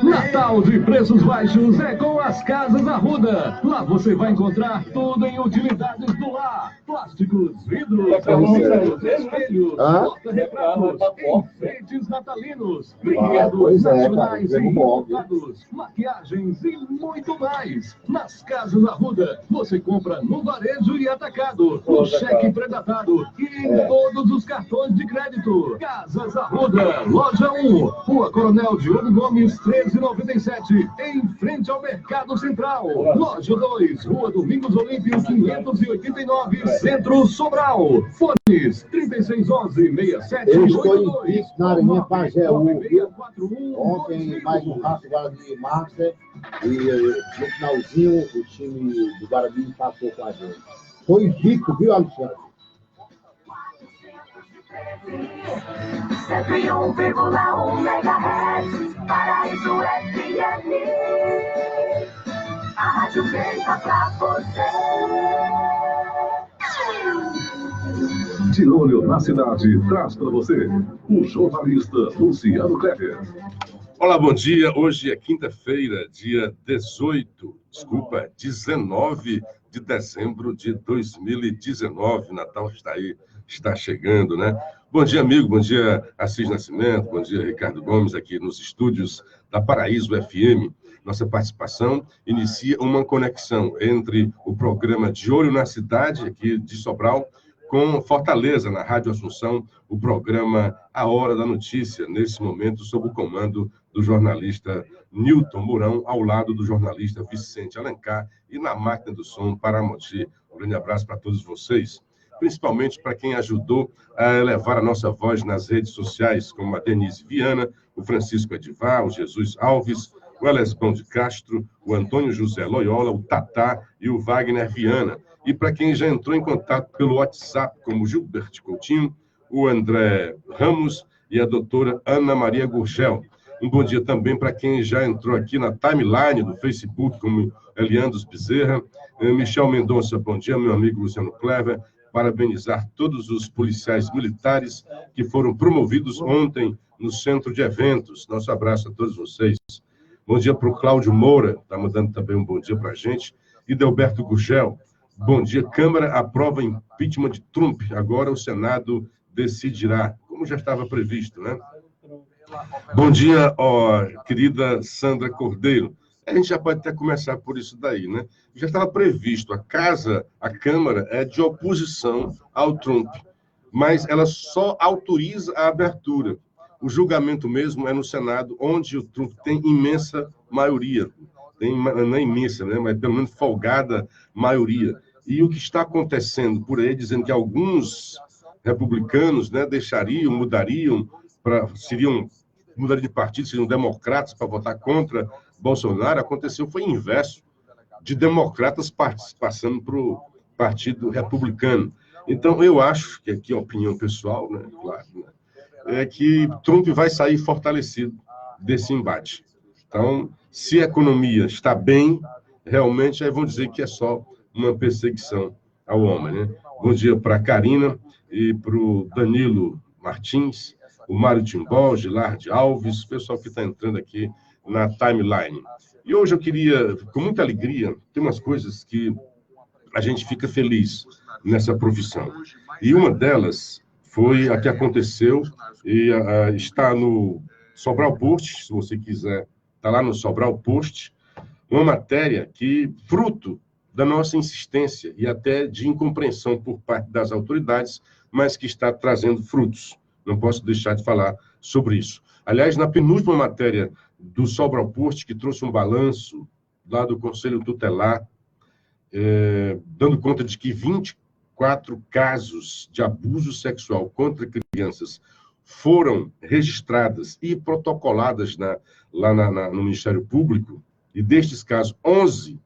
Natal de preços baixos é com as Casas Arruda. Lá você vai encontrar tudo em utilidades do lar. Plásticos, vidros, espelhos, porta-retratos, enfeites natalinos, brinquedos nacionais e importados, maquiagens e muito mais. Nas Casas Arruda, você compra no varejo e atacado, no cheque pré-datado e em todos os cartões de crédito. Casas Arruda, loja 1, Rua Coronel Diogo Gomes, 1397, em frente ao Mercado Central. Loja 2, Rua Domingos Olímpio, 589, Centro Sobral. Fones 3611-6782. Eu estou em Pico, na Areninha Pajéu, viu? Ontem, mais um rato Guarani de Márcia. E no finalzinho, o time do Guarani passou com a gente. Foi invicto, viu, Alexandre? 101,1 MHz, Paraíso FM. A rádio feita pra você. De olho na cidade, traz para você o jornalista Luciano Kleber. Olá, bom dia. Hoje é quinta-feira, dia 19 de dezembro de 2019. Natal está aí, está chegando, né? Bom dia, amigo. Bom dia, Assis Nascimento. Bom dia, Ricardo Gomes, aqui nos estúdios da Paraíso FM. Nossa participação inicia uma conexão entre o programa De Olho na Cidade, aqui de Sobral, com Fortaleza, na Rádio Assunção, o programa A Hora da Notícia, nesse momento, sob o comando do jornalista Nilton Mourão, ao lado do jornalista Vicente Alencar, e na máquina do som Paramoti. Um grande abraço para todos vocês, principalmente para quem ajudou a elevar a nossa voz nas redes sociais, como a Denise Viana, o Francisco Edivar, o Jesus Alves, o Elesbão de Castro, o Antônio José Loyola, o Tatá e o Wagner Viana. E para quem já entrou em contato pelo WhatsApp, como Gilbert Coutinho, o André Ramos e a doutora Ana Maria Gurgel. Um bom dia também para quem já entrou aqui na timeline do Facebook, como Eliandros Bezerra, Michel Mendonça, bom dia, meu amigo Luciano Kleber, parabenizar todos os policiais militares que foram promovidos ontem no centro de eventos. Nosso abraço a todos vocês. Bom dia para o Cláudio Moura, está mandando também um bom dia para a gente. E Delberto Gurgel, bom dia. Câmara aprova impeachment de Trump. Agora o Senado decidirá, como já estava previsto, né? Bom dia, querida Sandra Cordeiro. A gente já pode até começar por isso daí, né? Já estava previsto, a Câmara é de oposição ao Trump, mas ela só autoriza a abertura. O julgamento mesmo é no Senado, onde o Trump tem imensa maioria. Não é imensa, né? Mas pelo menos folgada maioria. E o que está acontecendo por aí, dizendo que alguns republicanos, né, mudariam de partido, seriam democratas para votar contra Bolsonaro, foi o inverso, de democratas passando para o Partido Republicano. Então, eu acho, que aqui é opinião pessoal, né, claro, né, é que Trump vai sair fortalecido desse embate. Então, se a economia está bem, realmente, aí vão dizer que é só uma perseguição ao homem, né? Bom dia para a Karina e para o Danilo Martins, o Mário Timbó, Gilardi Alves, o pessoal que está entrando aqui na timeline. E hoje eu queria, com muita alegria, tem umas coisas que a gente fica feliz nessa profissão. E uma delas foi a que aconteceu e está no Sobral Post, se você quiser, está lá no Sobral Post, uma matéria que, fruto da nossa insistência e até de incompreensão por parte das autoridades, mas que está trazendo frutos. Não posso deixar de falar sobre isso. Aliás, na penúltima matéria do Sobral Post, que trouxe um balanço lá do Conselho Tutelar, dando conta de que 24 casos de abuso sexual contra crianças foram registradas e protocoladas no Ministério Público, e destes casos, 11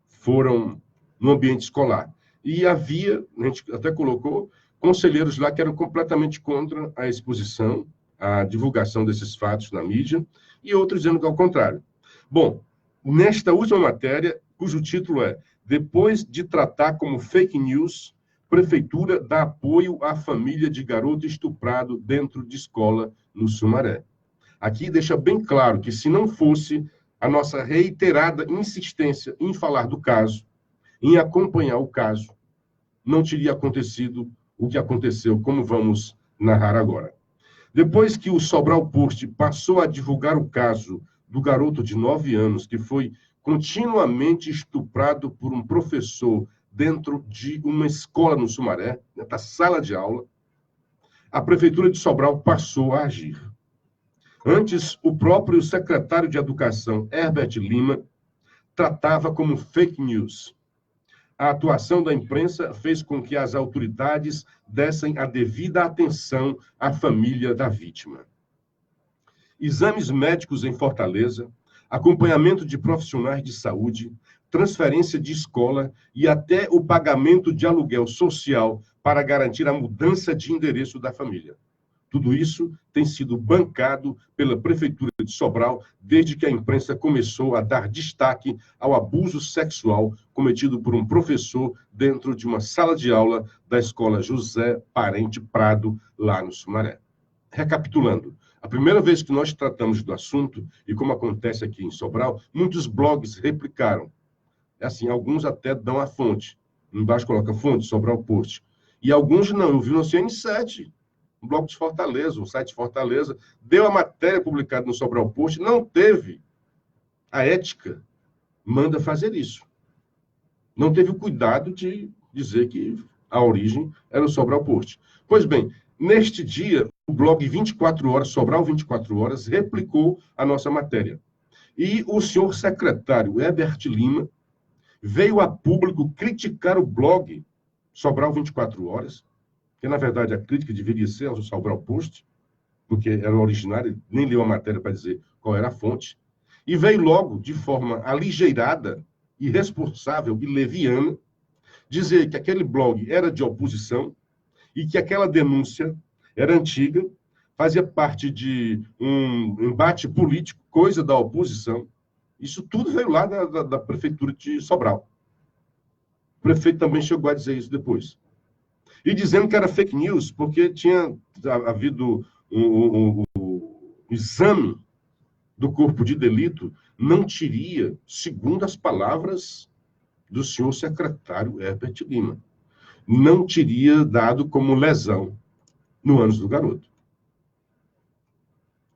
foram no ambiente escolar. E havia, a gente até colocou, conselheiros lá que eram completamente contra a exposição, a divulgação desses fatos na mídia, e outros dizendo que é o contrário. Bom, nesta última matéria, cujo título é "Depois de tratar como fake news, Prefeitura dá apoio à família de garoto estuprado dentro de escola no Sumaré". Aqui deixa bem claro que se não fosse a nossa reiterada insistência em falar do caso, em acompanhar o caso, não teria acontecido o que aconteceu, como vamos narrar agora. Depois que o Sobral Post passou a divulgar o caso do garoto de 9 anos que foi continuamente estuprado por um professor dentro de uma escola no Sumaré, na sala de aula, a Prefeitura de Sobral passou a agir. Antes, o próprio secretário de Educação, Herbert Lima, tratava como fake news. A atuação da imprensa fez com que as autoridades dessem a devida atenção à família da vítima. Exames médicos em Fortaleza, acompanhamento de profissionais de saúde, transferência de escola e até o pagamento de aluguel social para garantir a mudança de endereço da família. Tudo isso tem sido bancado pela Prefeitura de Sobral desde que a imprensa começou a dar destaque ao abuso sexual cometido por um professor dentro de uma sala de aula da escola José Parente Prado, lá no Sumaré. Recapitulando, a primeira vez que nós tratamos do assunto, e como acontece aqui em Sobral, muitos blogs replicaram. Assim, alguns até dão a fonte. Embaixo coloca fonte, Sobral Post. E alguns não, eu vi no CN7. Um blog de Fortaleza, um site de Fortaleza, deu a matéria publicada no Sobral Post, não teve a ética, manda fazer isso. Não teve o cuidado de dizer que a origem era o Sobral Post. Pois bem, neste dia, o blog 24 Horas, Sobral 24 Horas, replicou a nossa matéria. E o senhor secretário Herbert Lima veio a público criticar o blog Sobral 24 Horas, que na verdade a crítica deveria ser ao Sobral Post, porque era originário, nem leu a matéria para dizer qual era a fonte, e veio logo, de forma aligeirada, irresponsável e leviana, dizer que aquele blog era de oposição e que aquela denúncia era antiga, fazia parte de um embate político, coisa da oposição. Isso tudo veio lá da Prefeitura de Sobral. O prefeito também chegou a dizer isso depois. E dizendo que era fake news, porque tinha havido um exame do corpo de delito, não teria, segundo as palavras do senhor secretário Herbert Lima, não teria dado como lesão no ânus do garoto.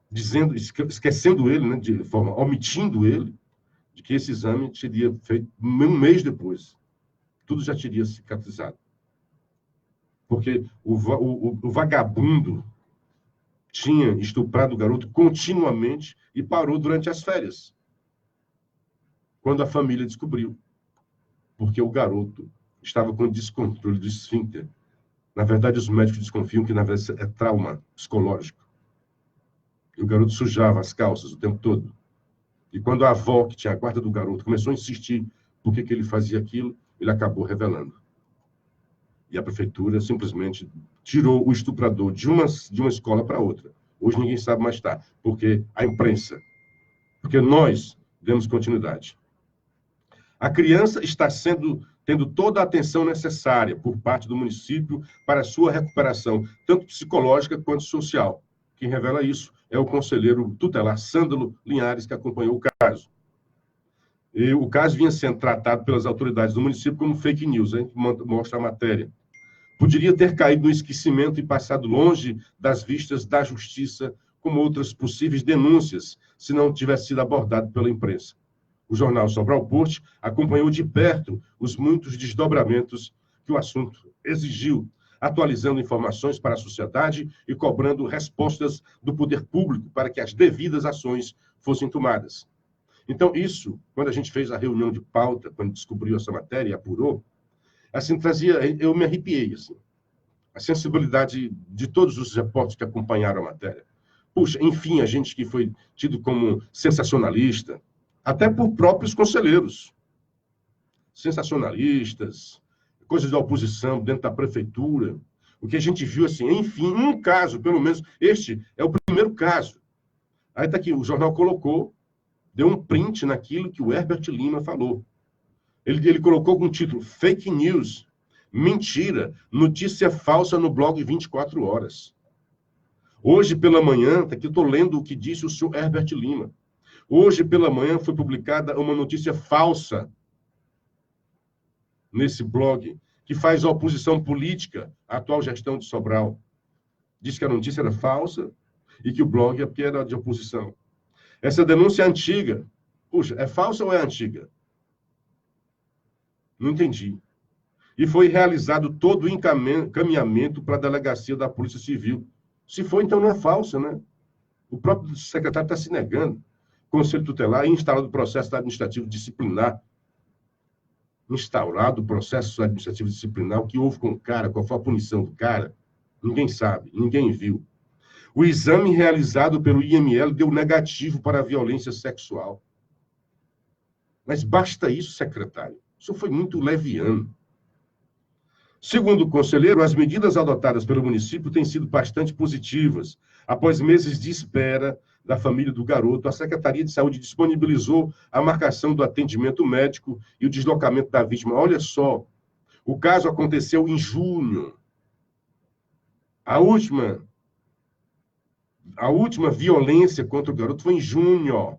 Dizendo, esquecendo ele, né, de forma, omitindo ele, de que esse exame teria feito um mês depois. Tudo já teria cicatrizado. Porque o vagabundo tinha estuprado o garoto continuamente e parou durante as férias. Quando a família descobriu. Porque o garoto estava com descontrole do esfíncter. Na verdade, os médicos desconfiam que, na verdade, é trauma psicológico. E o garoto sujava as calças o tempo todo. E quando a avó, que tinha a guarda do garoto, começou a insistir por que ele fazia aquilo, ele acabou revelando. E a prefeitura simplesmente tirou o estuprador de uma escola para outra. Hoje ninguém sabe mais estar, porque a imprensa, porque nós demos continuidade. A criança está tendo toda a atenção necessária por parte do município para a sua recuperação, tanto psicológica quanto social. Quem revela isso é o conselheiro tutelar Sândalo Linhares, que acompanhou o caso. E o caso vinha sendo tratado pelas autoridades do município como fake news, hein? Mostra a matéria. Poderia ter caído no esquecimento e passado longe das vistas da justiça, como outras possíveis denúncias, se não tivesse sido abordado pela imprensa. O jornal Sobral Post acompanhou de perto os muitos desdobramentos que o assunto exigiu, atualizando informações para a sociedade e cobrando respostas do poder público para que as devidas ações fossem tomadas. Então, isso, quando a gente fez a reunião de pauta, quando descobriu essa matéria e apurou, assim, eu me arrepiei, assim. A sensibilidade de todos os repórteres que acompanharam a matéria. Puxa, enfim, a gente que foi tido como sensacionalista, até por próprios conselheiros. Sensacionalistas, coisas da oposição dentro da prefeitura. O que a gente viu, assim, enfim, um caso, pelo menos, este é o primeiro caso. Aí está aqui, o jornal colocou, deu um print naquilo que o Herbert Lima falou. Ele colocou com o título Fake News, mentira, notícia falsa no blog 24 Horas. Hoje pela manhã, aqui eu estou lendo o que disse o senhor Herbert Lima. Hoje pela manhã foi publicada uma notícia falsa nesse blog, que faz oposição política à atual gestão de Sobral. Diz que a notícia era falsa e que o blog é porque era de oposição. Essa denúncia é antiga. Puxa, é falsa ou é antiga? Não entendi. E foi realizado todo o encaminhamento para a delegacia da Polícia Civil. Se for, então não é falsa, né? O próprio secretário está se negando. Conselho Tutelar e instalado o processo administrativo disciplinar. Instaurado o processo administrativo disciplinar, o que houve com o cara, qual foi a punição do cara, ninguém sabe, ninguém viu. O exame realizado pelo IML deu negativo para a violência sexual. Mas basta isso, secretário. Isso foi muito leviano. Segundo o conselheiro, as medidas adotadas pelo município têm sido bastante positivas. Após meses de espera da família do garoto, a Secretaria de Saúde disponibilizou a marcação do atendimento médico e o deslocamento da vítima. Olha só, o caso aconteceu em junho. A última violência contra o garoto foi em junho.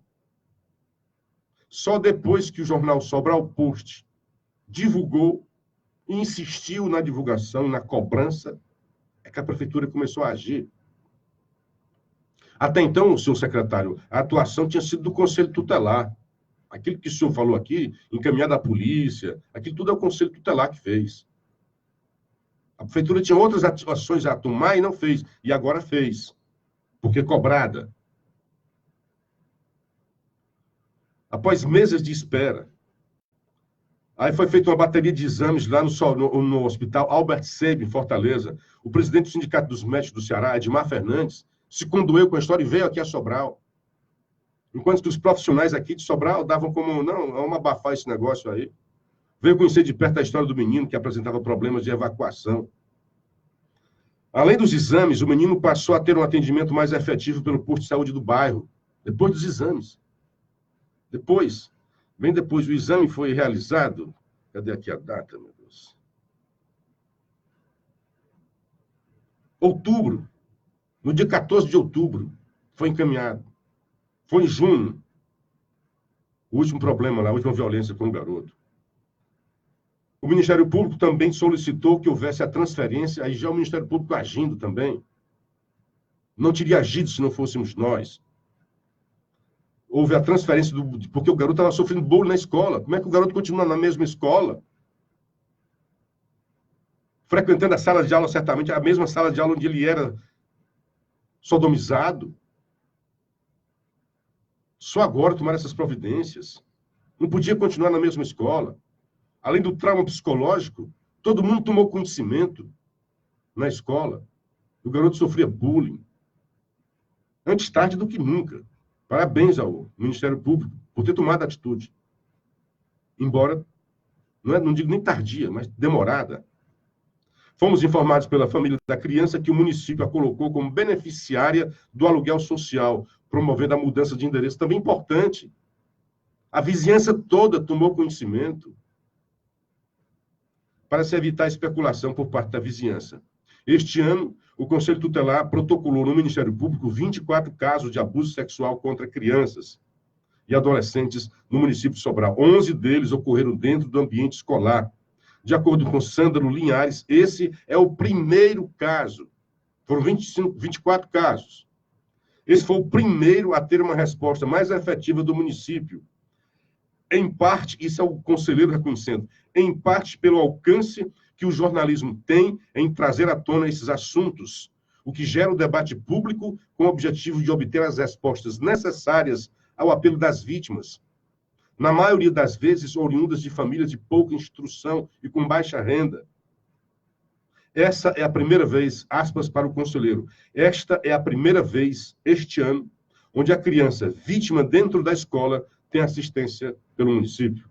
Só depois que o jornal Sobral Post divulgou e insistiu na divulgação, na cobrança, é que a prefeitura começou a agir. Até então, senhor secretário, a atuação tinha sido do Conselho Tutelar. Aquilo que o senhor falou aqui, encaminhado à polícia, aquilo tudo é o Conselho Tutelar que fez. A prefeitura tinha outras ações a tomar e não fez. E agora fez. Porque cobrada. Após meses de espera, aí foi feita uma bateria de exames lá no Hospital Albert Seib, em Fortaleza. O presidente do Sindicato dos Médicos do Ceará, Edmar Fernandes, se condoeu com a história e veio aqui a Sobral. Enquanto que os profissionais aqui de Sobral davam como, não, vamos abafar esse negócio aí. Veio conhecer de perto a história do menino que apresentava problemas de evacuação. Além dos exames, o menino passou a ter um atendimento mais efetivo pelo posto de saúde do bairro, depois dos exames. Bem depois, o exame foi realizado. Cadê aqui a data, meu Deus? Outubro. No dia 14 de outubro, foi encaminhado. Foi em junho. O último problema lá, a última violência com o garoto. O Ministério Público também solicitou que houvesse a transferência, aí já o Ministério Público agindo também. Não teria agido se não fôssemos nós. Houve a transferência, porque o garoto estava sofrendo bullying na escola. Como é que o garoto continua na mesma escola? Frequentando a sala de aula, certamente, a mesma sala de aula onde ele era sodomizado. Só agora tomaram essas providências. Não podia continuar na mesma escola. Além do trauma psicológico, todo mundo tomou conhecimento na escola. O garoto sofria bullying. Antes tarde do que nunca. Parabéns ao Ministério Público por ter tomado a atitude. Embora, não digo nem tardia, mas demorada. Fomos informados pela família da criança que o município a colocou como beneficiária do aluguel social, promovendo a mudança de endereço. Também importante. A vizinhança toda tomou conhecimento para se evitar especulação por parte da vizinhança. Este ano, o Conselho Tutelar protocolou no Ministério Público 24 casos de abuso sexual contra crianças e adolescentes no município de Sobral. 11 deles ocorreram dentro do ambiente escolar. De acordo com Sândalo Linhares, esse é o primeiro caso. Foram 24 casos. Esse foi o primeiro a ter uma resposta mais efetiva do município. Em parte, isso é o conselheiro reconhecendo, em parte pelo alcance que o jornalismo tem em trazer à tona esses assuntos, o que gera o debate público com o objetivo de obter as respostas necessárias ao apelo das vítimas, na maioria das vezes oriundas de famílias de pouca instrução e com baixa renda. Essa é a primeira vez, aspas para o conselheiro, esta é a primeira vez, este ano, onde a criança vítima dentro da escola tem assistência pelo município.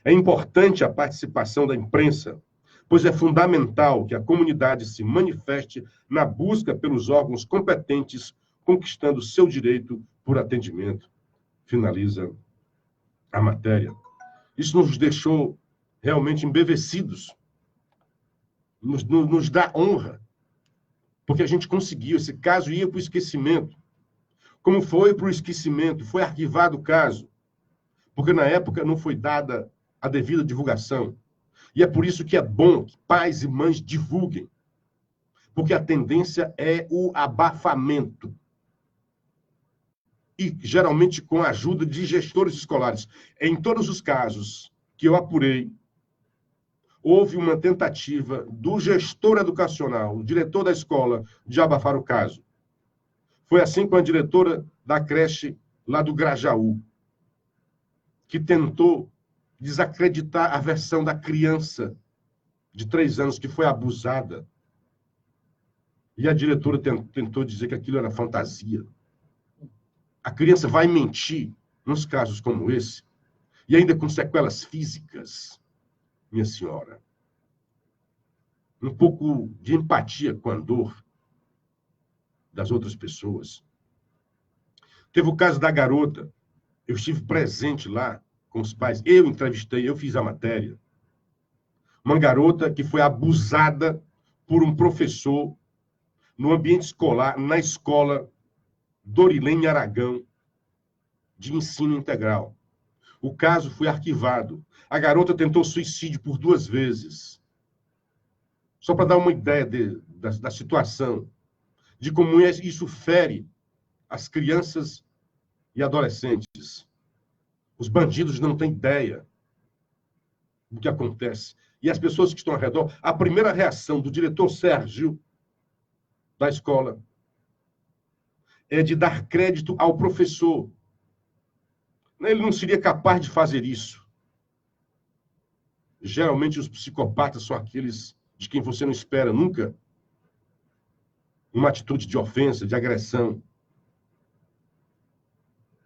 É importante a participação da imprensa, pois é fundamental que a comunidade se manifeste na busca pelos órgãos competentes, conquistando seu direito por atendimento. Finaliza a matéria. Isso nos deixou realmente embevecidos. Nos dá honra, Porque a gente conseguiu, esse caso ia para o esquecimento. Como foi para o esquecimento? Foi arquivado o caso. Porque na época não foi dada a devida divulgação. E é por isso que é bom que pais e mães divulguem. Porque a tendência é o abafamento. E geralmente com a ajuda de gestores escolares. Em todos os casos que eu apurei, houve uma tentativa do gestor educacional, o diretor da escola, de abafar o caso. Foi assim com a diretora da creche lá do Grajaú, que tentou desacreditar a versão da criança de 3 anos que foi abusada. E a diretora tentou dizer que aquilo era fantasia. A criança vai mentir nos casos como esse, e ainda com sequelas físicas, minha senhora. Um pouco de empatia com a dor das outras pessoas. Teve o caso da garota. Eu estive presente lá com os pais. Eu entrevistei, eu fiz a matéria. Uma garota que foi abusada por um professor no ambiente escolar, na escola Dorilene Aragão, de ensino integral. O caso foi arquivado. A garota tentou suicídio por 2 vezes. Só para dar uma ideia da situação, de como isso fere as crianças e adolescentes. Os bandidos não têm ideia do que acontece. E as pessoas que estão ao redor, a primeira reação do diretor Sérgio da escola é de dar crédito ao professor. Ele não seria capaz de fazer isso. Geralmente os psicopatas são aqueles de quem você não espera nunca uma atitude de ofensa, de agressão.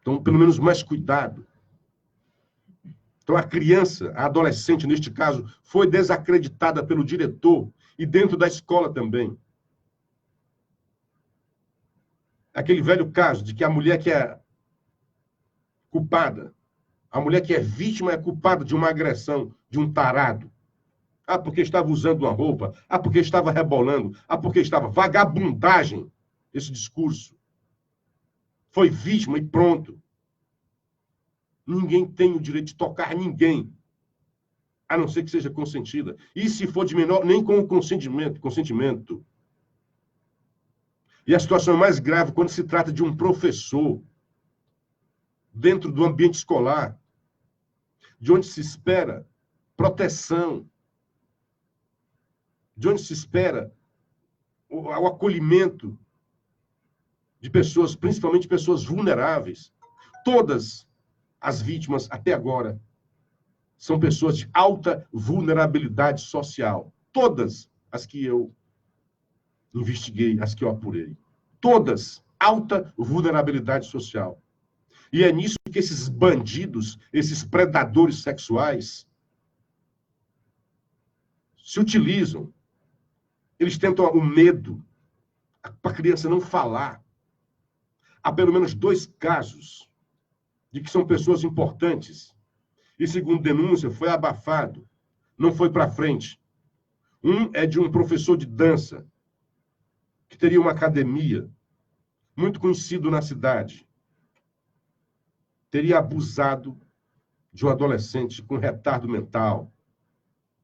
Então, pelo menos mais cuidado. Então, a criança, a adolescente, neste caso, foi desacreditada pelo diretor e dentro da escola também. Aquele velho caso de que a mulher que é culpada, a mulher que é vítima é culpada de uma agressão, de um tarado. Ah, porque estava usando uma roupa. Ah, porque estava rebolando. Ah, porque estava vagabundagem, esse discurso. Foi vítima e pronto. Ninguém tem o direito de tocar ninguém, a não ser que seja consentida. E se for de menor, nem com o consentimento. E a situação é mais grave quando se trata de um professor dentro do ambiente escolar, de onde se espera proteção, de onde se espera o acolhimento de pessoas, principalmente pessoas vulneráveis. Todas as vítimas, até agora, são pessoas de alta vulnerabilidade social. Todas as que eu investiguei, as que eu apurei. Todas, alta vulnerabilidade social. E é nisso que esses bandidos, esses predadores sexuais, se utilizam. Eles tentam o medo para a criança não falar. Há pelo menos 2 casos de que são pessoas importantes. E, segundo denúncia, foi abafado. Não foi para frente. Um é de um professor de dança, que teria uma academia, muito conhecido na cidade. Teria abusado de um adolescente com retardo mental,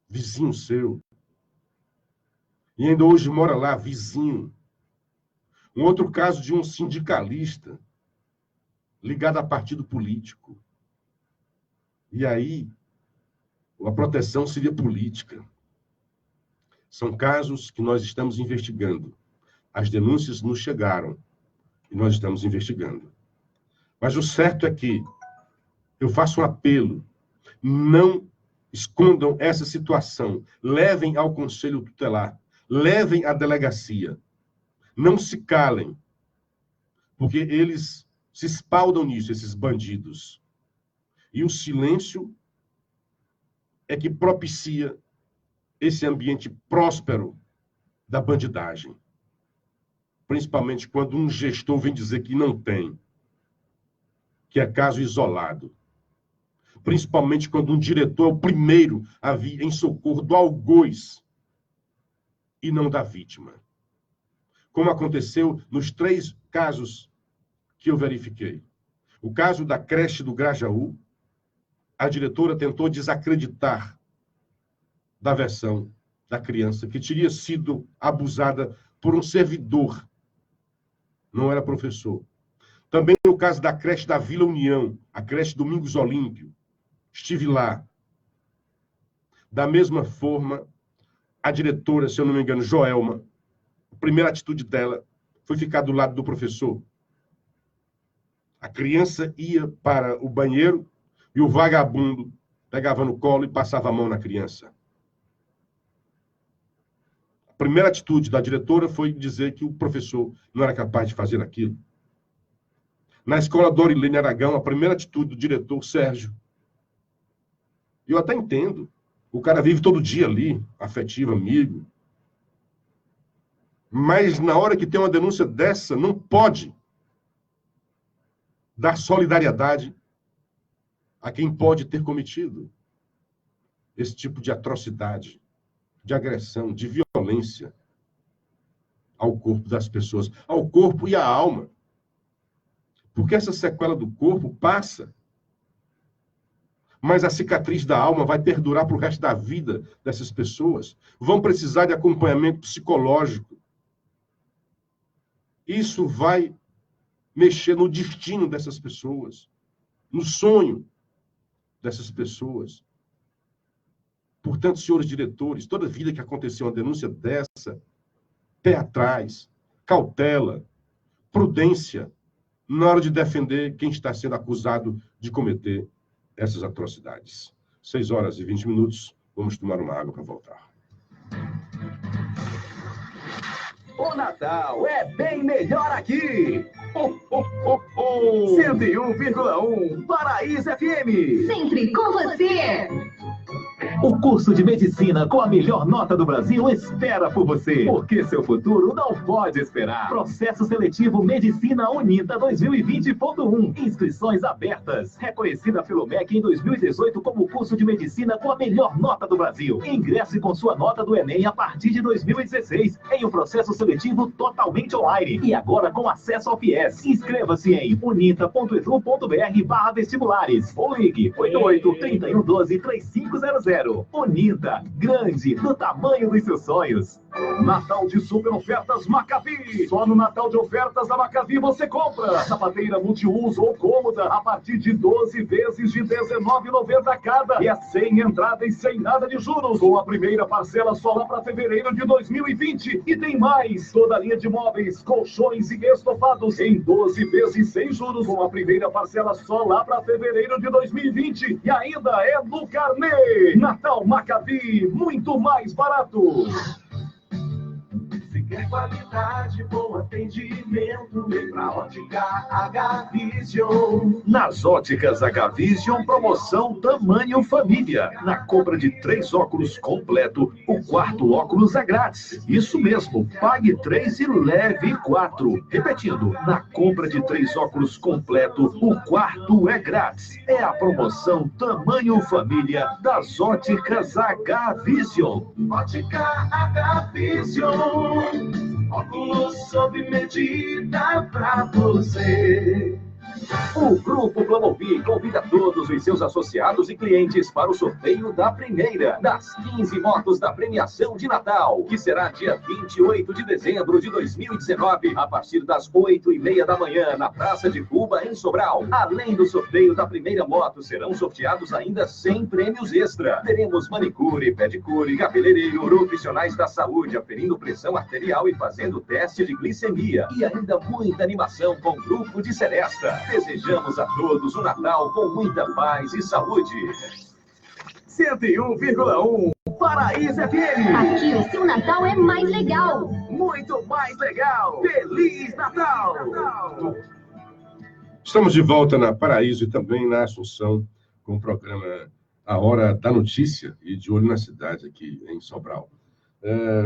vizinho seu. E ainda hoje mora lá, vizinho. Um outro caso de um sindicalista ligado a partido político. E aí, a proteção seria política. São casos que nós estamos investigando. As denúncias nos chegaram e nós estamos investigando. Mas o certo é que eu faço um apelo. Não escondam essa situação. Levem ao conselho tutelar. Levem à delegacia. Não se calem. Porque eles se espaldam nisso, esses bandidos. E o silêncio é que propicia esse ambiente próspero da bandidagem. Principalmente quando um gestor vem dizer que não tem, que é caso isolado. Principalmente quando um diretor é o primeiro a vir em socorro do algoz e não da vítima. como aconteceu nos 3 casos que eu verifiquei. O caso da creche do Grajaú, a diretora tentou desacreditar da versão da criança que teria sido abusada por um servidor, não era professor. Também no caso da creche da Vila União, a creche Domingos Olímpio, estive lá. Da mesma forma, a diretora, se eu não me engano, Joelma, a primeira atitude dela foi ficar do lado do professor. A criança ia para o banheiro e o vagabundo pegava no colo e passava a mão na criança. A primeira atitude da diretora foi dizer que o professor não era capaz de fazer aquilo. Na escola Dorilene Aragão, a primeira atitude do diretor, Sérgio. Eu até entendo. O cara vive todo dia ali, afetivo, amigo. Mas na hora que tem uma denúncia dessa, não pode dar solidariedade a quem pode ter cometido esse tipo de atrocidade, de agressão, de violência ao corpo das pessoas, ao corpo e à alma. Porque essa sequela do corpo passa, mas a cicatriz da alma vai perdurar para o resto da vida dessas pessoas. Vão precisar de acompanhamento psicológico. Isso vai mexer no destino dessas pessoas, no sonho dessas pessoas. Portanto, senhores diretores, toda vida que acontecer uma denúncia dessa, pé atrás, cautela, prudência, na hora de defender quem está sendo acusado de cometer essas atrocidades. 6h20, vamos tomar uma água para voltar. O Natal é bem melhor aqui. 101,1 Paraíso FM. Sempre com você. O curso de medicina com a melhor nota do Brasil espera por você, porque seu futuro não pode esperar. Processo seletivo Medicina Unita 2020.1. Inscrições abertas. Reconhecida pelo MEC em 2018 como curso de medicina com a melhor nota do Brasil. Ingresse com sua nota do Enem a partir de 2016 em um processo seletivo totalmente online e agora com acesso ao FIES. Inscreva-se em unita.edu.br/vestibulares ou ligue 88-3112-3500. Unida, grande, do tamanho dos seus sonhos. Natal de super ofertas Maccabi. Só no Natal de ofertas da Maccabi você compra sapateira multiuso ou cômoda a partir de 12 vezes de R$19,90 cada. E é sem entrada e sem nada de juros. Com a primeira parcela só lá para fevereiro de 2020. E tem mais. Toda a linha de móveis, colchões e estofados em 12 vezes sem juros. Com a primeira parcela só lá para fevereiro de 2020. E ainda é no carnê. Natal Maccabi, muito mais barato. Se quer qualidade, bom atendimento, vem pra Ótica H-Vision. Nas Óticas H-Vision, promoção tamanho família. Na compra de 3 óculos completo, o 4º óculos é grátis. Isso mesmo, pague 3 e leve 4. Repetindo, na compra de 3 óculos completo, o 4º é grátis. É a promoção tamanho família das Óticas H-Vision. Ótica H-Vision. Óculos sob medida pra você. O Grupo Plamobi convida todos os seus associados e clientes para o sorteio da primeira das 15 motos da premiação de Natal, que será dia 28 de dezembro de 2019, a partir das 8h30 da manhã, na Praça de Cuba, em Sobral. Além do sorteio da primeira moto, serão sorteados ainda 100 prêmios extra. Teremos manicure, pedicure, cabeleireiro, profissionais da saúde, aferindo pressão arterial e fazendo teste de glicemia. E ainda muita animação com o Grupo de Seresta. Desejamos a todos um Natal com muita paz e saúde. 101,1 Paraíso FM. Aqui o seu Natal é mais legal. Muito mais legal. Feliz Natal. Estamos de volta na Paraíso e também na Assunção, com o programa A Hora da Notícia e de Olho na Cidade, aqui em Sobral.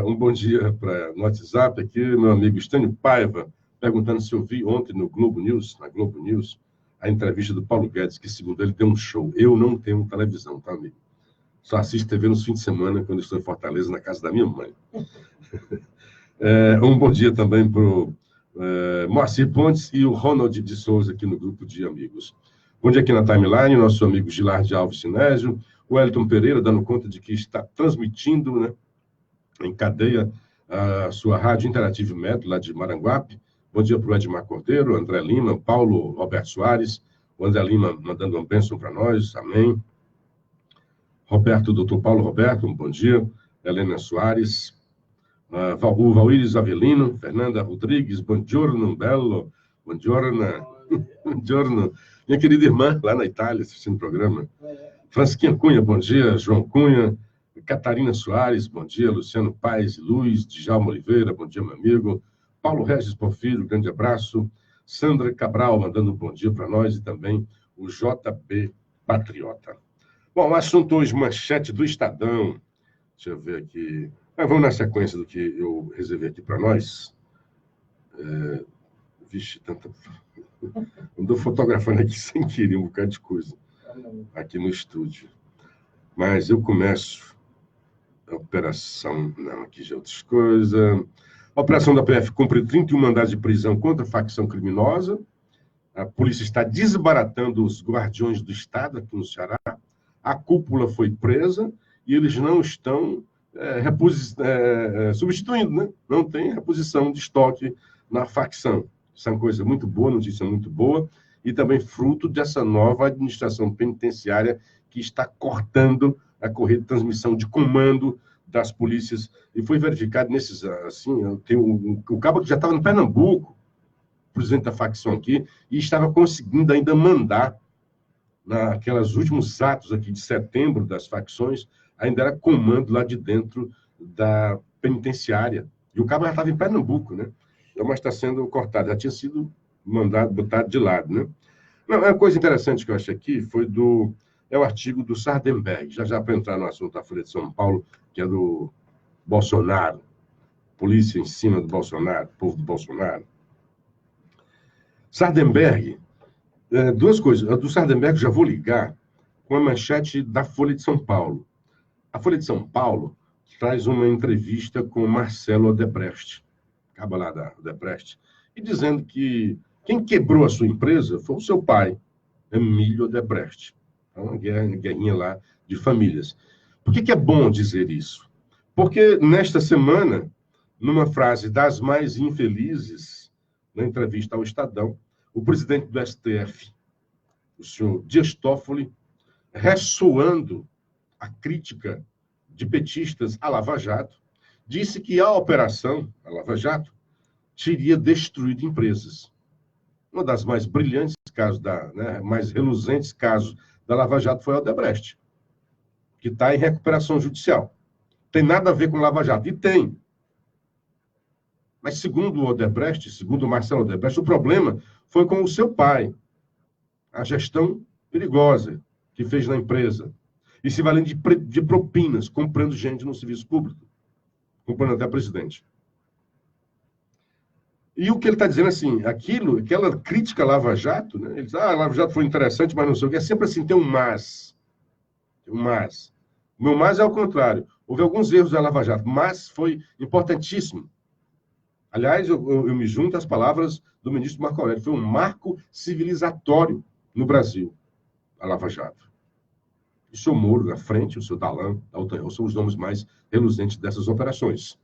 Um bom dia no WhatsApp aqui, meu amigo Estênio Paiva, perguntando se eu vi ontem no Globo News, na Globo News, a entrevista do Paulo Guedes, que, segundo ele, deu um show. Eu não tenho televisão, tá, amigo? Só assisto TV nos fins de semana, quando estou em Fortaleza, na casa da minha mãe. Um bom dia também para o Moacir Pontes e o Ronald de Souza aqui no grupo de amigos. Bom dia aqui na timeline, nosso amigo Gilardi Alves Sinésio, o Elton Pereira dando conta de que está transmitindo, né, em cadeia a sua rádio Interativo Metro, lá de Maranguape. Bom dia para o Edmar Cordeiro, André Lima, Paulo Roberto Soares, o André Lima mandando uma bênção para nós, amém. Doutor Paulo Roberto, um bom dia. Helena Soares, o Valíris Avelino, Fernanda Rodrigues, buongiorno, bello, buongiorno, buongiorno. Minha querida irmã, lá na Itália, assistindo o programa. Francisquinha Cunha, bom dia. João Cunha, Catarina Soares, bom dia. Luciano Paes Luiz, Djalma Oliveira, bom dia, meu amigo. Paulo Regis Porfírio, grande abraço. Sandra Cabral, mandando um bom dia para nós, e também o JB Patriota. Bom, o assunto hoje, manchete do Estadão. Deixa eu ver aqui. Vamos na sequência do que eu reservei aqui para nós. Vixe, tanta... Andou fotografando aqui sem querer um bocado de coisa aqui no estúdio. Mas eu começo a operação... Não, aqui já é outras coisas. A operação da PF cumpre 31 mandados de prisão contra a facção criminosa. A polícia está desbaratando os guardiões do Estado aqui no Ceará. A cúpula foi presa e eles não estão substituindo, né? Não tem reposição de estoque na facção. Isso é uma coisa muito boa, notícia muito boa, e também fruto dessa nova administração penitenciária que está cortando a correia de transmissão de comando das polícias. E foi verificado nesses, assim, tem o cabo que já estava no Pernambuco, presidente da facção aqui, e estava conseguindo ainda mandar naqueles últimos atos aqui de setembro das facções, ainda era comando lá de dentro da penitenciária. E o cabo já estava em Pernambuco, né? Mas está sendo cortado, já tinha sido botado de lado, né? Não, uma coisa interessante que eu achei aqui foi o artigo do Sardenberg, já para entrar no assunto da Folha de São Paulo, que é do Bolsonaro, polícia em cima do Bolsonaro, povo do Bolsonaro. Sardenberg, duas coisas. A do Sardenberg já vou ligar com a manchete da Folha de São Paulo. A Folha de São Paulo traz uma entrevista com Marcelo Odebrecht, acaba lá da Odebrecht, e dizendo que quem quebrou a sua empresa foi o seu pai, Emílio Odebrecht. É uma guerrinha lá de famílias. Por que é bom dizer isso? Porque nesta semana, numa frase das mais infelizes, na entrevista ao Estadão, o presidente do STF, o senhor Dias Toffoli, ressoando a crítica de petistas à Lava Jato, disse que a operação, a Lava Jato, teria destruído empresas. Uma das mais brilhantes casos, mais reluzentes casos da Lava Jato foi a Odebrecht, que está em recuperação judicial. Tem nada a ver com Lava Jato. E tem. Mas segundo o Odebrecht, segundo o Marcelo Odebrecht, o problema foi com o seu pai. A gestão perigosa que fez na empresa. E se valendo de propinas, comprando gente no serviço público. Comprando até presidente. E o que ele está dizendo assim, aquela crítica à Lava Jato, né? Ele diz, a Lava Jato foi interessante, mas não sei o que. É sempre assim, tem um mas. Tem um mas. O meu mas é ao contrário. Houve alguns erros da Lava Jato, mas foi importantíssimo. Aliás, eu me junto às palavras do ministro Marco Aurélio. Foi um marco civilizatório no Brasil, a Lava Jato. E o senhor Moro na frente, o senhor Dalan, Altanhol, são os nomes mais reluzentes dessas operações.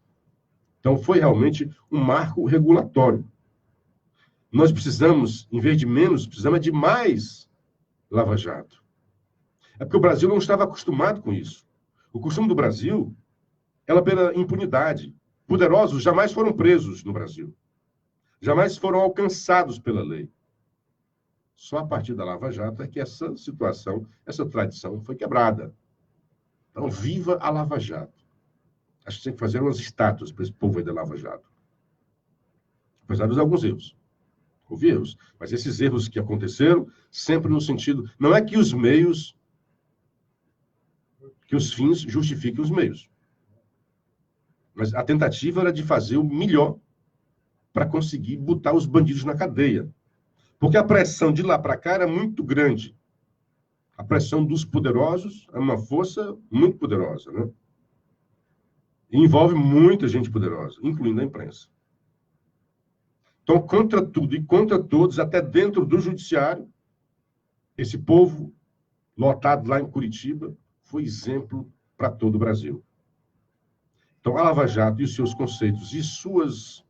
Então, foi realmente um marco regulatório. Nós precisamos, em vez de menos, precisamos de mais Lava Jato. É porque o Brasil não estava acostumado com isso. O costume do Brasil era pela impunidade. Poderosos jamais foram presos no Brasil. Jamais foram alcançados pela lei. Só a partir da Lava Jato é que essa situação, essa tradição foi quebrada. Então, viva a Lava Jato. Acho que tem que fazer umas estátuas para esse povo aí da Lava Jato. Apesar de alguns erros. Houve erros. Mas esses erros que aconteceram, sempre no sentido... Não é que os meios... que os fins justifiquem os meios. Mas a tentativa era de fazer o melhor para conseguir botar os bandidos na cadeia. Porque a pressão de lá para cá era muito grande. A pressão dos poderosos é uma força muito poderosa, né? E envolve muita gente poderosa, incluindo a imprensa. Então, contra tudo e contra todos, até dentro do judiciário, esse povo lotado lá em Curitiba foi exemplo para todo o Brasil. Então, a Lava Jato e os seus conceitos e suas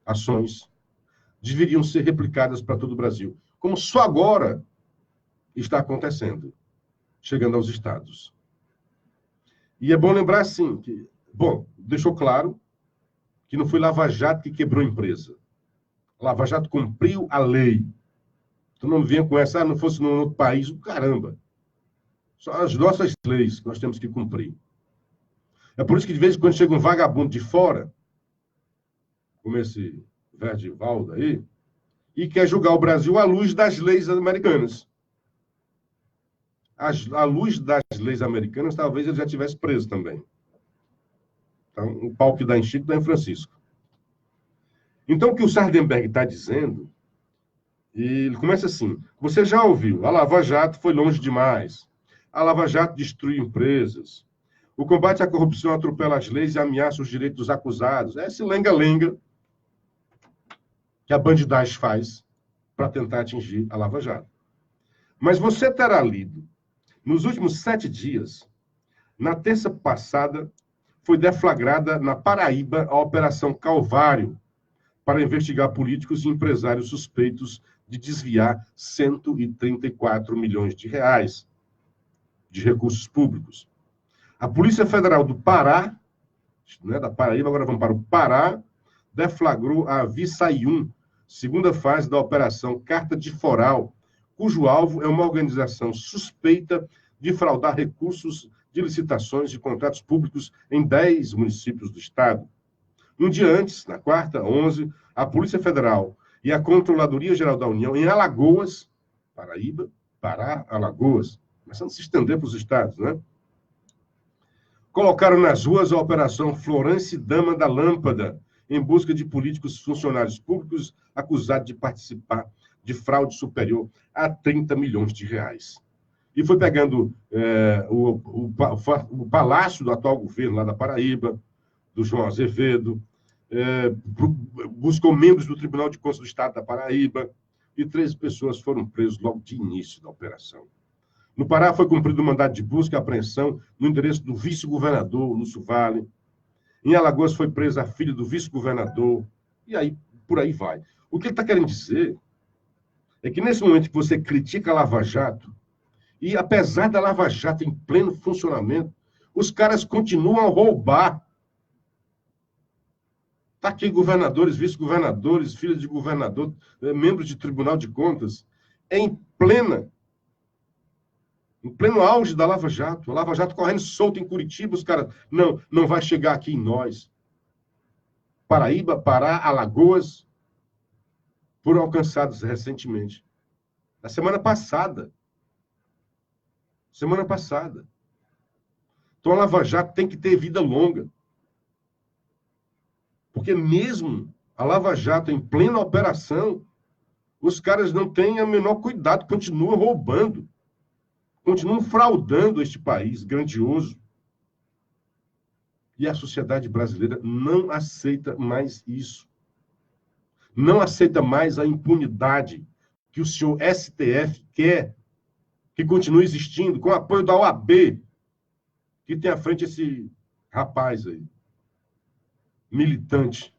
ações deveriam ser replicadas para todo o Brasil, como só agora está acontecendo, chegando aos estados. E é bom lembrar, assim, que, bom, deixou claro que não foi Lava Jato que quebrou a empresa. A Lava Jato cumpriu a lei. Então não venha com essa, não fosse num outro país, caramba. São as nossas leis que nós temos que cumprir. É por isso que de vez em quando chega um vagabundo de fora, como esse Verdivaldo aí, e quer julgar o Brasil à luz das leis americanas. À luz das leis americanas, talvez ele já tivesse preso também. Então, o pau que dá em Chico dá em Francisco. Então, o que o Sardenberg está dizendo, ele começa assim: você já ouviu, a Lava Jato foi longe demais. A Lava Jato destruiu empresas. O combate à corrupção atropela as leis e ameaça os direitos dos acusados. É esse lenga-lenga que a bandidagem faz para tentar atingir a Lava Jato. Mas você terá lido, nos últimos 7 dias, na terça passada, foi deflagrada na Paraíba a Operação Calvário, para investigar políticos e empresários suspeitos de desviar 134 milhões de reais de recursos públicos. A Polícia Federal do Pará, né, da Paraíba, agora vamos para o Pará, deflagrou a Visayum, segunda fase da Operação Carta de Foral, cujo alvo é uma organização suspeita de fraudar recursos de licitações de contratos públicos em 10 municípios do estado. Um dia antes, na quarta, 11, a Polícia Federal e a Controladoria Geral da União, em Alagoas, Paraíba, Pará, Alagoas, começando a se estender para os estados, né? Colocaram nas ruas a Operação Florence Dama da Lâmpada, em busca de políticos e funcionários públicos acusados de participar de fraude superior a 30 milhões de reais. E foi pegando o palácio do atual governo lá da Paraíba, do João Azevedo, buscou membros do Tribunal de Contas do Estado da Paraíba, e 13 pessoas foram presas logo de início da operação. No Pará foi cumprido o mandado de busca e apreensão no endereço do vice-governador, Lúcio Vale. Em Alagoas foi presa a filha do vice-governador, e aí, por aí vai. O que ele está querendo dizer é que nesse momento que você critica a Lava Jato, e apesar da Lava Jato em pleno funcionamento, os caras continuam a roubar. Está aqui governadores, vice-governadores, filhos de governador, membros de Tribunal de Contas, em pleno auge da Lava Jato. A Lava Jato correndo solto em Curitiba, os caras, não vai chegar aqui em nós. Paraíba, Pará, Alagoas, foram alcançados recentemente. Na semana passada. Então a Lava Jato tem que ter vida longa. Porque mesmo a Lava Jato em plena operação, os caras não têm o menor cuidado, continuam roubando, continuam fraudando este país grandioso. E a sociedade brasileira não aceita mais isso. Não aceita mais a impunidade que o senhor STF quer que continue existindo, com o apoio da OAB, que tem à frente esse rapaz aí, militante,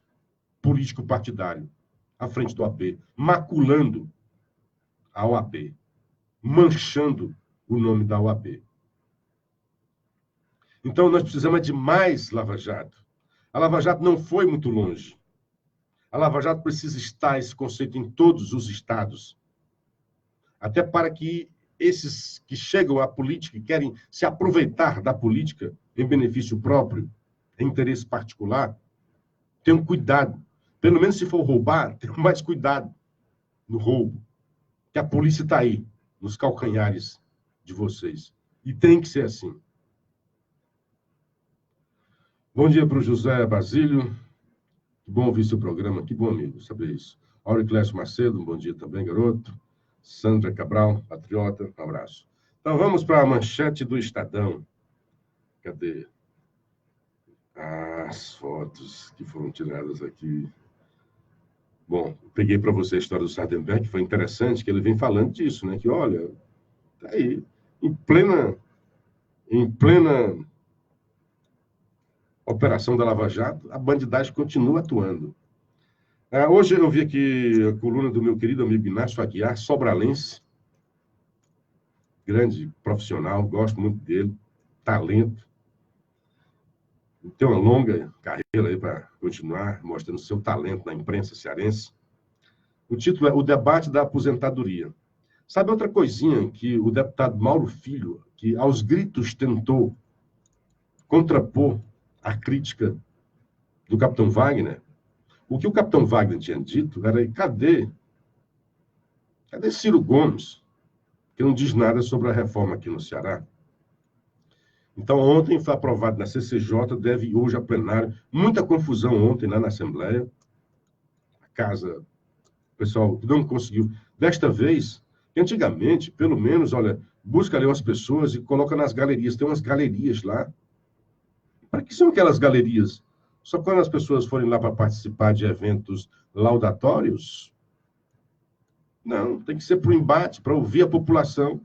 político partidário, à frente do OAB, maculando a OAB, manchando o nome da OAB. Então, nós precisamos de mais Lava Jato. A Lava Jato não foi muito longe. A Lava Jato precisa estar esse conceito em todos os estados, até para que esses que chegam à política e querem se aproveitar da política em benefício próprio, em interesse particular, tenham cuidado. Pelo menos se for roubar, tenham mais cuidado no roubo. Que a polícia está aí, nos calcanhares de vocês. E tem que ser assim. Bom dia para o José Basílio. Que bom ouvir seu programa. Que bom, amigo, saber isso. Auriclésio Macedo, um bom dia também, garoto. Sandra Cabral, patriota, um abraço. Então, vamos para a manchete do Estadão. Cadê? As fotos que foram tiradas aqui. Bom, peguei para você a história do Sardenberg, que foi interessante, que ele vem falando disso, né? Que, olha, tá aí, em plena operação da Lava Jato, a bandidagem continua atuando. Hoje eu vi aqui a coluna do meu querido amigo Inácio Aguiar, sobralense, grande profissional, gosto muito dele, talento, tem uma longa carreira aí para continuar mostrando seu talento na imprensa cearense. O título é O Debate da Aposentadoria. Sabe outra coisinha que o deputado Mauro Filho, que aos gritos tentou contrapor a crítica do capitão Wagner? O que o capitão Wagner tinha dito era: cadê Ciro Gomes, que não diz nada sobre a reforma aqui no Ceará? Então, ontem foi aprovado na CCJ, deve ir hoje a plenário. Muita confusão ontem lá na Assembleia. A casa, o pessoal não conseguiu. Desta vez, antigamente, pelo menos, olha, busca ali umas pessoas e coloca nas galerias. Tem umas galerias lá. Para que são aquelas galerias? Só quando as pessoas forem lá para participar de eventos laudatórios? Não, tem que ser para o embate, para ouvir a população.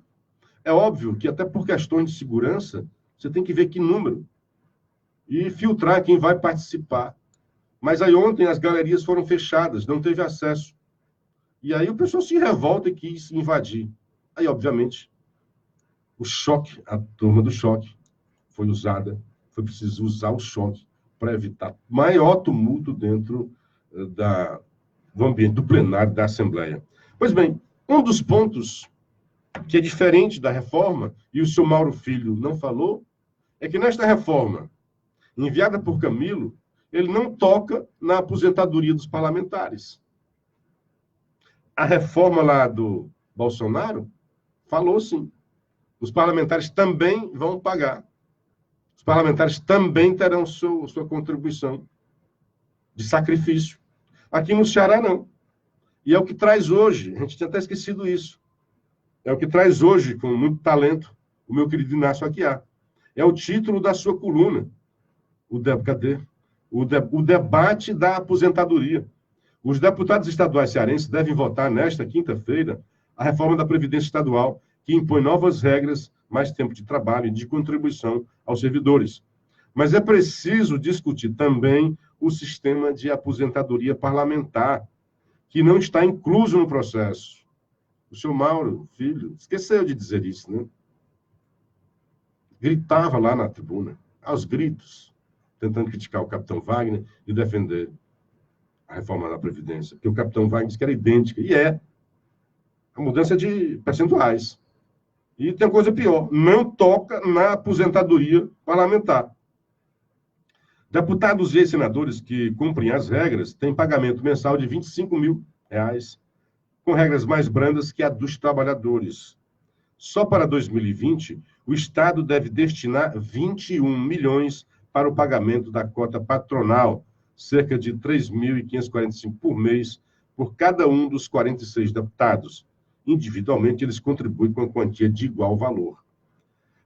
É óbvio que até por questões de segurança, você tem que ver que número e filtrar quem vai participar. Mas aí ontem as galerias foram fechadas, não teve acesso. E aí o pessoal se revolta e quis invadir. Aí, obviamente, o choque, a turma do choque foi usada, foi preciso usar o choque para evitar maior tumulto dentro do ambiente do plenário da Assembleia. Pois bem, um dos pontos que é diferente da reforma, e o senhor Mauro Filho não falou, é que nesta reforma, enviada por Camilo, ele não toca na aposentadoria dos parlamentares. A reforma lá do Bolsonaro falou sim. Os parlamentares também vão pagar. Os parlamentares também terão sua contribuição de sacrifício. Aqui no Ceará, não. E é o que traz hoje, a gente tinha até esquecido isso, é o que traz hoje, com muito talento, o meu querido Inácio Aguiar. É o título da sua coluna, o debate da aposentadoria. Os deputados estaduais cearenses devem votar nesta quinta-feira a reforma da Previdência Estadual, que impõe novas regras, mais tempo de trabalho e de contribuição aos servidores. Mas é preciso discutir também o sistema de aposentadoria parlamentar, que não está incluso no processo. O senhor Mauro Filho esqueceu de dizer isso, né? Gritava lá na tribuna, aos gritos, tentando criticar o capitão Wagner e defender a reforma da Previdência, porque o capitão Wagner disse que era idêntica, e é. A mudança de percentuais. E tem coisa pior, não toca na aposentadoria parlamentar. Deputados e senadores que cumprem as regras têm pagamento mensal de R$ 25 mil, com regras mais brandas que a dos trabalhadores. Só para 2020, o Estado deve destinar 21 milhões para o pagamento da cota patronal, cerca de R$ 3.545 por mês, por cada um dos 46 deputados. Individualmente, eles contribuem com a quantia de igual valor.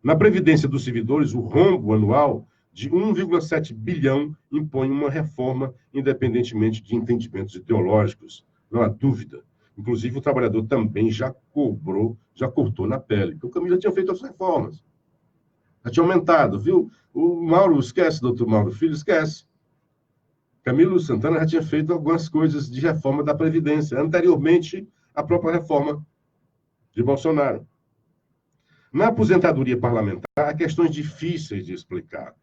Na Previdência dos servidores, o rombo anual de 1,7 bilhão impõe uma reforma, independentemente de entendimentos ideológicos. Não há dúvida. Inclusive, o trabalhador também já cortou na pele. Porque o Camilo já tinha feito as reformas. Já tinha aumentado, viu? O Mauro esquece, doutor Mauro Filho, esquece. Camilo Santana já tinha feito algumas coisas de reforma da Previdência, anteriormente à própria reforma de Bolsonaro. Na aposentadoria parlamentar, há questões difíceis de explicar.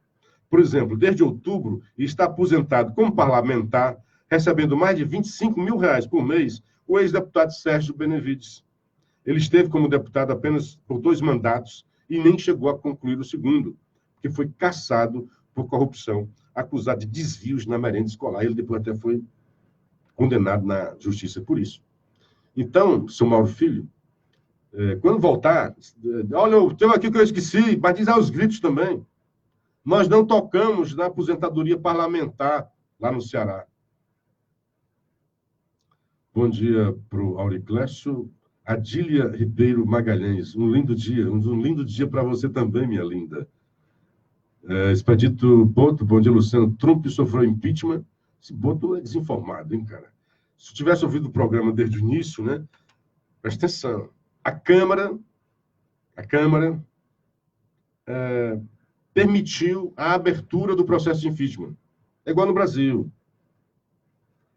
Por exemplo, desde outubro, está aposentado como parlamentar, recebendo mais de R$ 25 mil por mês, o ex-deputado Sérgio Benevides. Ele esteve como deputado apenas por 2 mandatos e nem chegou a concluir o segundo, porque foi cassado por corrupção, acusado de desvios na merenda escolar. Ele depois até foi condenado na justiça por isso. Então, seu Mauro Filho, quando voltar, olha, tem aqui que eu esqueci, mas diz aos gritos também. Nós não tocamos na aposentadoria parlamentar lá no Ceará. Bom dia para o Auriclécio. Adília Ribeiro Magalhães. Um lindo dia para você também, minha linda. Expedito Boto, bom dia, Luciano. Trump sofreu impeachment. Esse Boto é desinformado, hein, cara? Se eu tivesse ouvido o programa desde o início, né? Presta atenção. A Câmara permitiu a abertura do processo de impeachment. É igual no Brasil.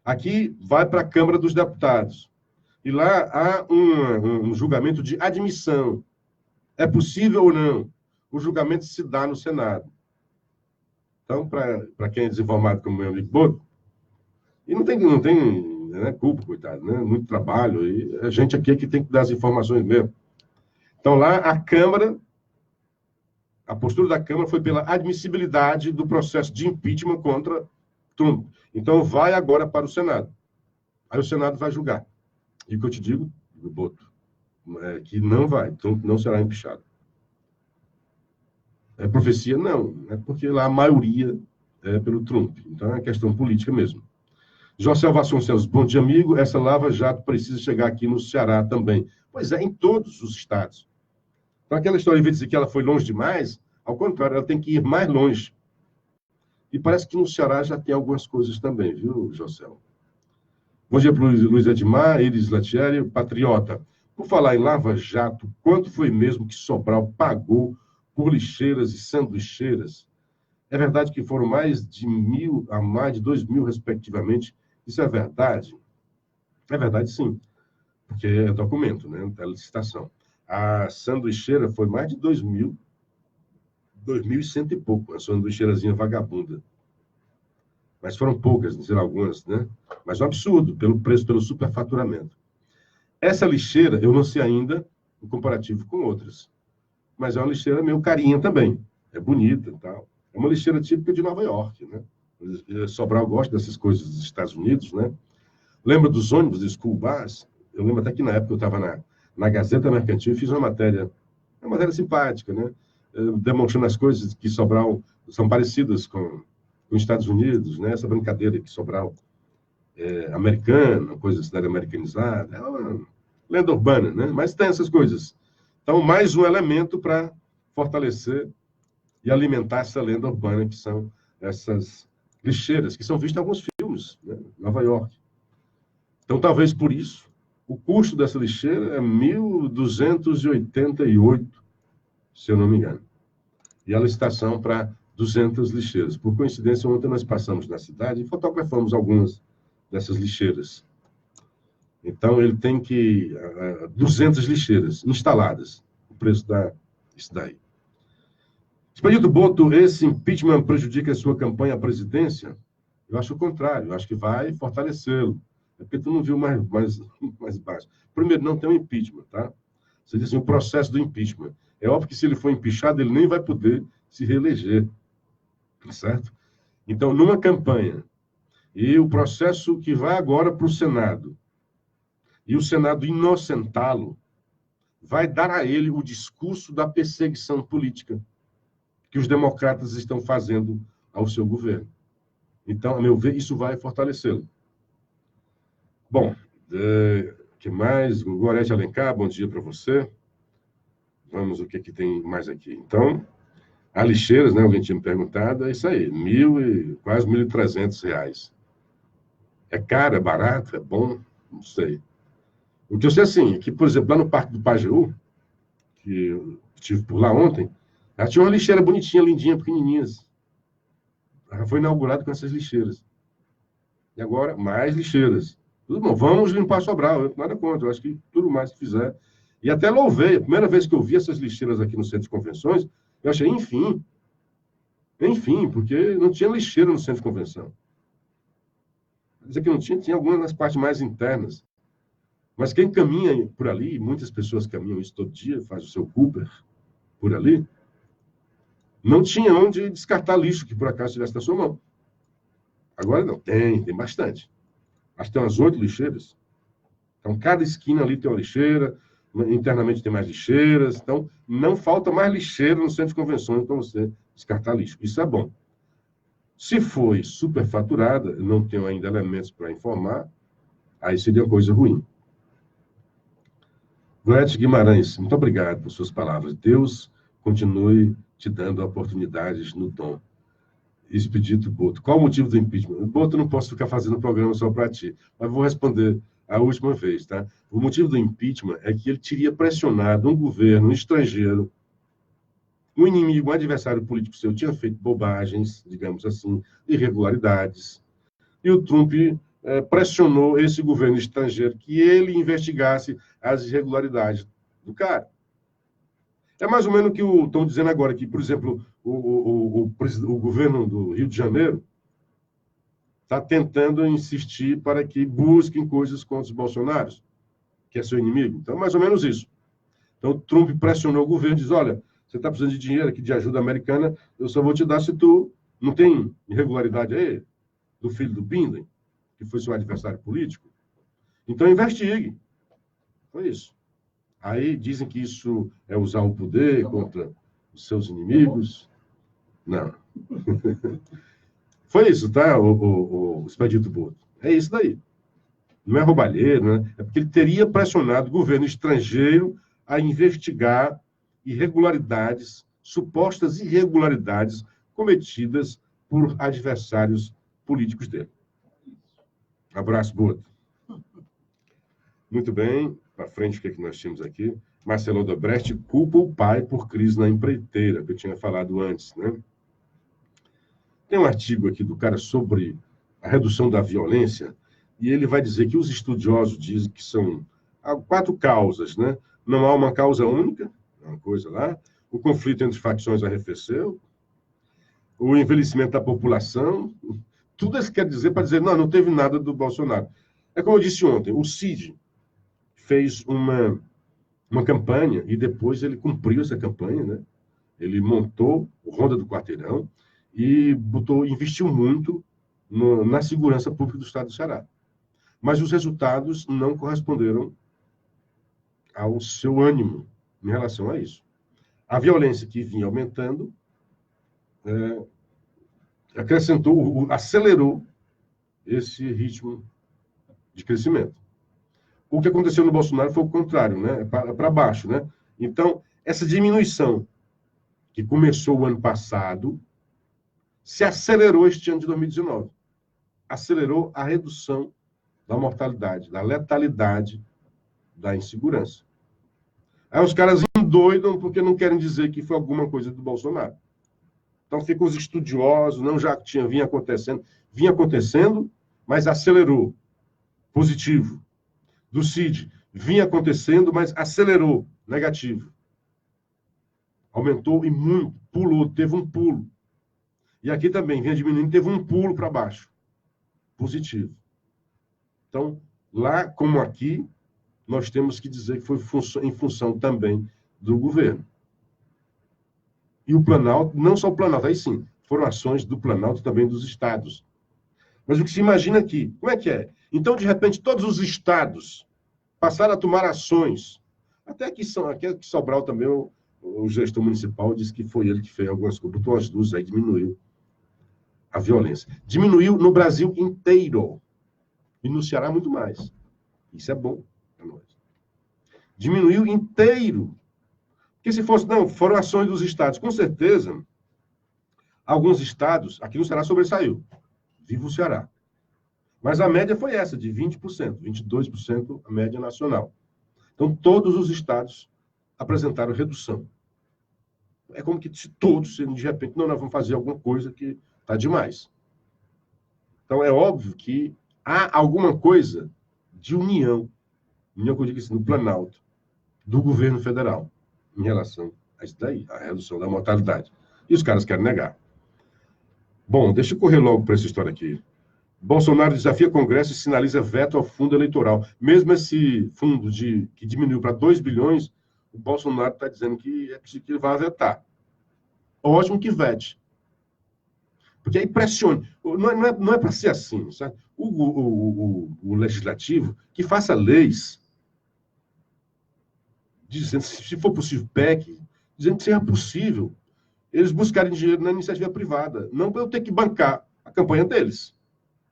Aqui vai para a Câmara dos Deputados. E lá há um julgamento de admissão. É possível ou não? O julgamento se dá no Senado. Então, para quem é desinformado como meu amigo Boto, e não tem né, culpa, coitado, né? Muito trabalho, e a gente aqui é que tem que dar as informações mesmo. Então, lá, a postura da Câmara foi pela admissibilidade do processo de impeachment contra Trump. Então, vai agora para o Senado. Aí o Senado vai julgar. E o que eu te digo, Boto, é que não vai, Trump não será empichado. É profecia? Não. É porque lá a maioria é pelo Trump. Então, é questão política mesmo. José Vasconcelos, bom dia, amigo. Essa lava-jato precisa chegar aqui no Ceará também. Pois é, em todos os estados. Então, aquela história de dizer que ela foi longe demais, ao contrário, ela tem que ir mais longe. E parece que no Ceará já tem algumas coisas também, viu, José? Bom dia para o Luiz Edmar, Iris Latieri, patriota. Por falar em lava-jato, quanto foi mesmo que Sobral pagou por lixeiras e sanduicheiras? É verdade que foram mais de 1.000 a mais de 2.000, respectivamente. Isso é verdade? É verdade, sim. Porque é documento, né? Da licitação. A sanduicheira foi mais de 2.000, 2.100 e pouco. A sanduicheirazinha vagabunda. Mas foram poucas, não sei lá, algumas, né? Mas é um absurdo, pelo preço, pelo superfaturamento. Essa lixeira, eu não sei ainda o comparativo com outras. Mas é uma lixeira meio carinha também. É bonita e tal. É uma lixeira típica de Nova York, né? Sobral gosta dessas coisas dos Estados Unidos, né? Lembra dos ônibus de school bus? Eu lembro até que na época eu estava na Gazeta Mercantil e fiz uma matéria simpática, né? Demonstrando as coisas que Sobral são parecidas com os Estados Unidos, né? Essa brincadeira que Sobral é americana, coisa cidade americanizada, é uma lenda urbana, né? Mas tem essas coisas. Então, mais um elemento para fortalecer e alimentar essa lenda urbana, que são essas lixeiras, que são vistas em alguns filmes, né? Nova York. Então, talvez por isso, o custo dessa lixeira é 1.288, se eu não me engano. E a licitação para 200 lixeiras. Por coincidência, ontem nós passamos na cidade e fotografamos algumas dessas lixeiras. Então, ele tem que... 200 lixeiras instaladas. O preço disso daí. Expedito Boto, esse impeachment prejudica a sua campanha à presidência? Eu acho o contrário. Eu acho que vai fortalecê-lo. É porque tu não viu mais baixo. Primeiro, não tem um impeachment, tá? Você diz assim, o processo do impeachment. É óbvio que se ele for empichado, ele nem vai poder se reeleger. Tá certo? Então, numa campanha, e o processo que vai agora para o Senado, e o Senado inocentá-lo, vai dar a ele o discurso da perseguição política que os democratas estão fazendo ao seu governo. Então, a meu ver, isso vai fortalecê-lo. Bom, que mais? Gorete Alencar, bom dia para você. Vamos, o que tem mais aqui? Então, a lixeiras, né? Alguém tinha me perguntado, é isso aí, quase R$1.300. É caro, é barato, é bom? Não sei. O que eu sei assim, é que, por exemplo, lá no Parque do Pajeú, que eu estive por lá ontem, ela tinha uma lixeira bonitinha, lindinha, pequenininhas. Ela foi inaugurada com essas lixeiras. E agora, mais lixeiras. Tudo bom, vamos limpar Sobral, eu nada contra, eu acho que tudo mais que fizer. E até louvei, a primeira vez que eu vi essas lixeiras aqui no Centro de Convenções, eu achei, enfim, porque não tinha lixeira no Centro de Convenção. Quer dizer que não tinha algumas nas partes mais internas. Mas quem caminha por ali, muitas pessoas caminham isso todo dia, faz o seu Cooper por ali, não tinha onde descartar lixo que por acaso estivesse na sua mão. Agora não, tem bastante. Acho que tem umas 8 lixeiras. Então, cada esquina ali tem uma lixeira, internamente tem mais lixeiras. Então, não falta mais lixeira no Centro de Convenções para você descartar lixo. Isso é bom. Se foi superfaturada, eu não tenho ainda elementos para informar, aí seria coisa ruim. Goethe Guimarães, muito obrigado por suas palavras. Deus continue te dando oportunidades no tom. Expedito Boto. Qual o motivo do impeachment? Boto, não posso ficar fazendo programa só para ti, mas vou responder a última vez, tá? O motivo do impeachment é que ele teria pressionado um governo estrangeiro, um inimigo, um adversário político seu, tinha feito bobagens, digamos assim, irregularidades, e o Trump pressionou esse governo estrangeiro que ele investigasse as irregularidades do cara. É mais ou menos o que estão dizendo agora, que, por exemplo, o governo do Rio de Janeiro está tentando insistir para que busquem coisas contra os bolsonaros, que é seu inimigo. Então, é mais ou menos isso. Então, o Trump pressionou o governo e diz, olha, você está precisando de dinheiro aqui, de ajuda americana, eu só vou te dar se tu não tem irregularidade aí, do filho do Biden, que foi seu adversário político. Então, investigue. Foi isso. Aí dizem que isso é usar o poder contra os seus inimigos. Não. Foi isso, tá, o Expedito Boto? É isso daí. Não é roubalheiro, né? É porque ele teria pressionado o governo estrangeiro a investigar irregularidades, supostas irregularidades cometidas por adversários políticos dele. Abraço, Boto. Muito bem. Para frente, o que, é que nós tínhamos aqui? Marcelo Odebrecht culpa o pai por crise na empreiteira, que eu tinha falado antes, né? Tem um artigo aqui do cara sobre a redução da violência, e ele vai dizer que os estudiosos dizem que são 4 causas, né? Não há uma causa única, é uma coisa lá. O conflito entre facções arrefeceu, o envelhecimento da população, tudo isso quer dizer para dizer, não teve nada do Bolsonaro. É como eu disse ontem, o Cid fez uma campanha e depois ele cumpriu essa campanha, né? Ele montou o Ronda do Quarteirão e investiu muito na segurança pública do estado do Ceará. Mas os resultados não corresponderam ao seu ânimo em relação a isso. A violência que vinha aumentando acelerou esse ritmo de crescimento. O que aconteceu no Bolsonaro foi o contrário, né? Para baixo, né? Então, essa diminuição que começou o ano passado se acelerou este ano de 2019. Acelerou a redução da mortalidade, da letalidade, da insegurança. Aí os caras endoidam porque não querem dizer que foi alguma coisa do Bolsonaro. Então ficam os estudiosos, não já que vinha acontecendo, mas acelerou. Positivo. Do Cid, vinha acontecendo, mas acelerou, negativo. Aumentou e muito, pulou, teve um pulo. E aqui também, vinha diminuindo, teve um pulo para baixo, positivo. Então, lá como aqui, nós temos que dizer que foi em função também do governo. E o Planalto, não só o Planalto, aí sim, foram ações do Planalto também dos estados. Mas o que se imagina aqui, como é que é? Então, de repente, todos os estados passaram a tomar ações. Até aqui Sobral também, o gestor municipal disse que foi ele que fez algumas coisas, botou as luzes aí, diminuiu a violência. Diminuiu no Brasil inteiro. E no Ceará muito mais. Isso é bom para nós. Diminuiu inteiro. Porque se fosse, não, foram ações dos estados. Com certeza, alguns estados, aqui no Ceará sobressaiu. Viva o Ceará. Mas a média foi essa, de 20%, 22% a média nacional. Então, todos os estados apresentaram redução. É como que se todos, de repente, não, nós vamos fazer alguma coisa que está demais. Então, é óbvio que há alguma coisa de união que eu digo assim, no Planalto, do governo federal, em relação a isso daí, a redução da mortalidade. E os caras querem negar. Bom, deixa eu correr logo para essa história aqui. Bolsonaro desafia Congresso e sinaliza veto ao fundo eleitoral. Mesmo esse fundo que diminuiu para 2 bilhões, o Bolsonaro está dizendo que é preciso que ele vá vetar. Ótimo que vete. Porque aí pressione. Não é para ser assim, sabe? O legislativo que faça leis dizendo, se for possível, PEC, dizendo que seja possível eles buscarem dinheiro na iniciativa privada. Não para eu ter que bancar a campanha deles.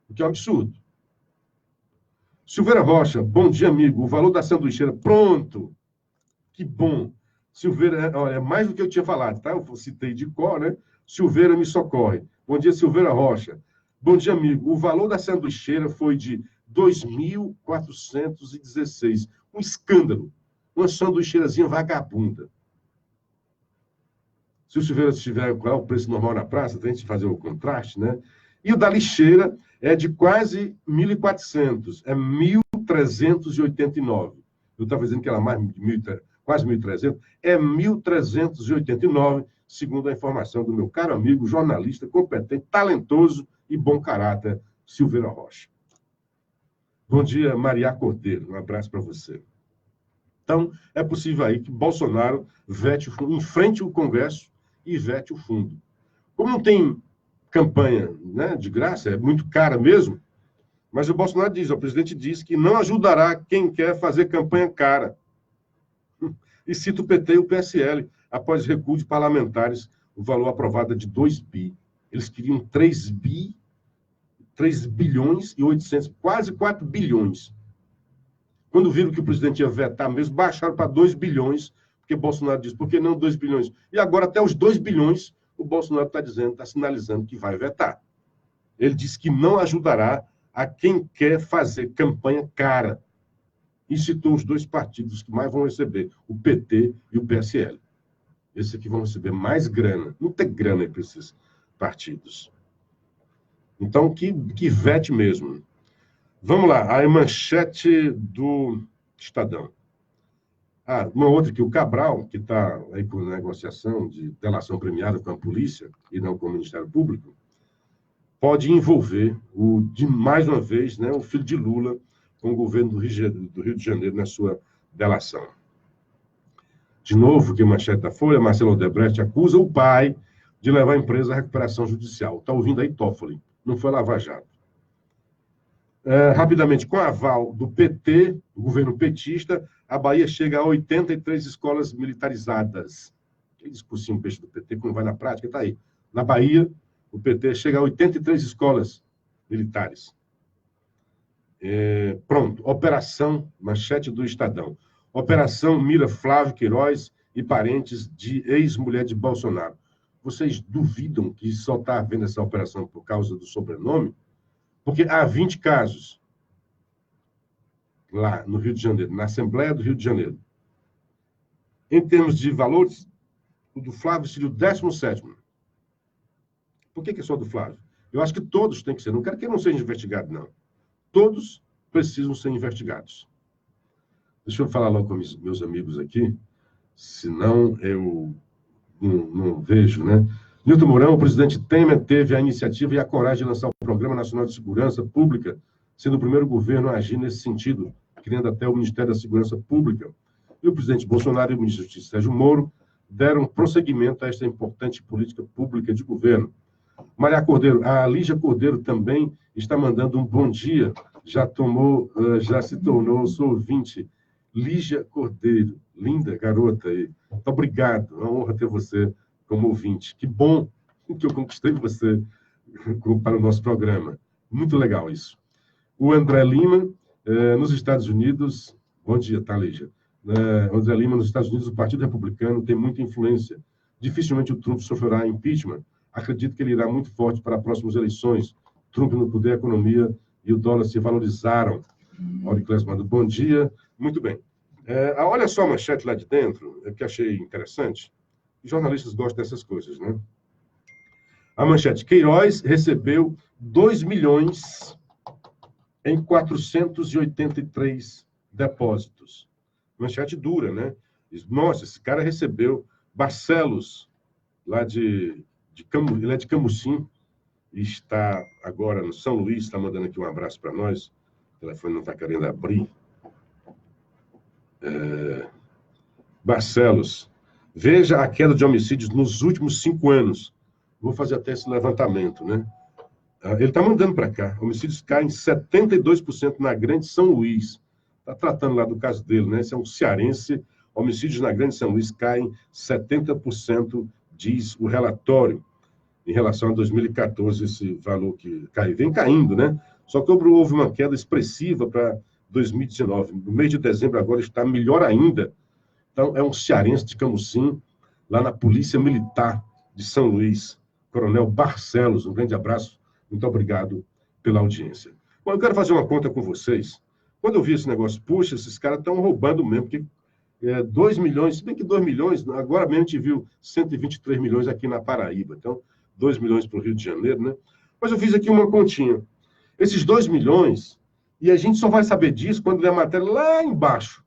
O que é um absurdo. Silveira Rocha, bom dia, amigo. O valor da sanduicheira, pronto. Que bom. Silveira, olha, é mais do que eu tinha falado, tá? Eu citei de cor, né? Silveira me socorre. Bom dia, Silveira Rocha. Bom dia, amigo. O valor da sanduicheira foi de 2.416. Um escândalo. Uma sanduicheirazinha vagabunda. Se o Silveira tiver qual é o preço normal na praça, tem que fazer o contraste, né? E o da lixeira é de quase 1.400. É 1.389. Eu estava dizendo que era mais de quase 1.300. É 1.389, segundo a informação do meu caro amigo, jornalista, competente, talentoso e bom caráter, Silveira Rocha. Bom dia, Maria Cordeiro. Um abraço para você. Então, é possível aí que Bolsonaro enfrente o Congresso e vete o fundo. Como não tem campanha, né, de graça, é muito cara mesmo, mas o Bolsonaro diz, o presidente diz que não ajudará quem quer fazer campanha cara. E cita o PT e o PSL, após recuo de parlamentares, o valor aprovado é de 2 bi. Eles queriam 3 bilhões e 800, quase 4 bilhões. Quando viram que o presidente ia vetar mesmo, baixaram para 2 bilhões, porque Bolsonaro disse, por que não 2 bilhões? E agora até os 2 bilhões, o Bolsonaro está dizendo, está sinalizando que vai vetar. Ele disse que não ajudará a quem quer fazer campanha cara. E citou os 2 partidos que mais vão receber, o PT e o PSL. Esses aqui vão receber mais grana. Não tem grana para esses partidos. Então, que vete mesmo. Vamos lá, a manchete do Estadão. Uma outra que o Cabral, que está aí com negociação de delação premiada com a polícia e não com o Ministério Público, pode envolver, mais uma vez, né, o filho de Lula com o governo do Rio de Janeiro na sua delação. De novo, que a manchete da Folha, Marcelo Odebrecht acusa o pai de levar a empresa à recuperação judicial. Está ouvindo aí Toffoli, não foi Lava Jato. Rapidamente, com aval do PT, do governo petista, a Bahia chega a 83 escolas militarizadas. Aquele discursinho peixe do PT, quando vai na prática, está aí. Na Bahia, o PT chega a 83 escolas militares. Pronto, operação, manchete do Estadão. Operação mira Flávio Queiroz e parentes de ex-mulher de Bolsonaro. Vocês duvidam que só está havendo essa operação por causa do sobrenome? Porque há 20 casos lá no Rio de Janeiro, na Assembleia do Rio de Janeiro. Em termos de valores, o do Flávio seria o 17º. Por que é só do Flávio? Eu acho que todos têm que ser. Não quero que ele não seja investigado, não. Todos precisam ser investigados. Deixa eu falar logo com meus amigos aqui, senão eu não vejo, né? Nilton Mourão, o presidente Temer teve a iniciativa e a coragem de lançar o Programa Nacional de Segurança Pública, sendo o primeiro governo a agir nesse sentido, criando até o Ministério da Segurança Pública. E o presidente Bolsonaro e o ministro da Justiça, Sérgio Moro, deram prosseguimento a esta importante política pública de governo. Maria Cordeiro, a Lígia Cordeiro também está mandando um bom dia, já se tornou sua ouvinte. Lígia Cordeiro, linda garota aí. Muito obrigado, é uma honra ter você como ouvinte. Que bom que eu conquistei você para o nosso programa. Muito legal isso. O André Lima, nos Estados Unidos... Bom dia, tá, Lígia? André Lima, nos Estados Unidos, o Partido Republicano tem muita influência. Dificilmente o Trump sofrerá impeachment. Acredito que ele irá muito forte para as próximas eleições. Trump no poder, a economia e o dólar se valorizaram. Auriclés manda bom dia. Muito bem. Olha só a manchete lá de dentro, que achei interessante. Os jornalistas gostam dessas coisas, né? A manchete: Queiroz recebeu 2 milhões em 483 depósitos. Manchete dura, né? Nossa, esse cara recebeu. Barcelos, lá ele é de Camusim, e está agora no São Luís, está mandando aqui um abraço para nós. O telefone não está querendo abrir. Barcelos. Veja a queda de homicídios nos últimos 5 anos. Vou fazer até esse levantamento, né? Ele está mandando para cá. Homicídios caem 72% na Grande São Luís. Está tratando lá do caso dele, né? Esse é um cearense. Homicídios na Grande São Luís caem 70%, diz o relatório. Em relação a 2014, esse valor que cai, vem caindo, né? Só que houve uma queda expressiva para 2019. No mês de dezembro agora está melhor ainda. Então, é um cearense de Camusim, lá na Polícia Militar de São Luís, Coronel Barcelos. Um grande abraço, muito obrigado pela audiência. Bom, eu quero fazer uma conta com vocês. Quando eu vi esse negócio, puxa, esses caras estão roubando mesmo, porque 2 milhões, se bem que 2 milhões, agora mesmo a gente viu 123 milhões aqui na Paraíba, então 2 milhões para o Rio de Janeiro, né? Mas eu fiz aqui uma continha. Esses 2 milhões, e a gente só vai saber disso quando ler a matéria lá embaixo.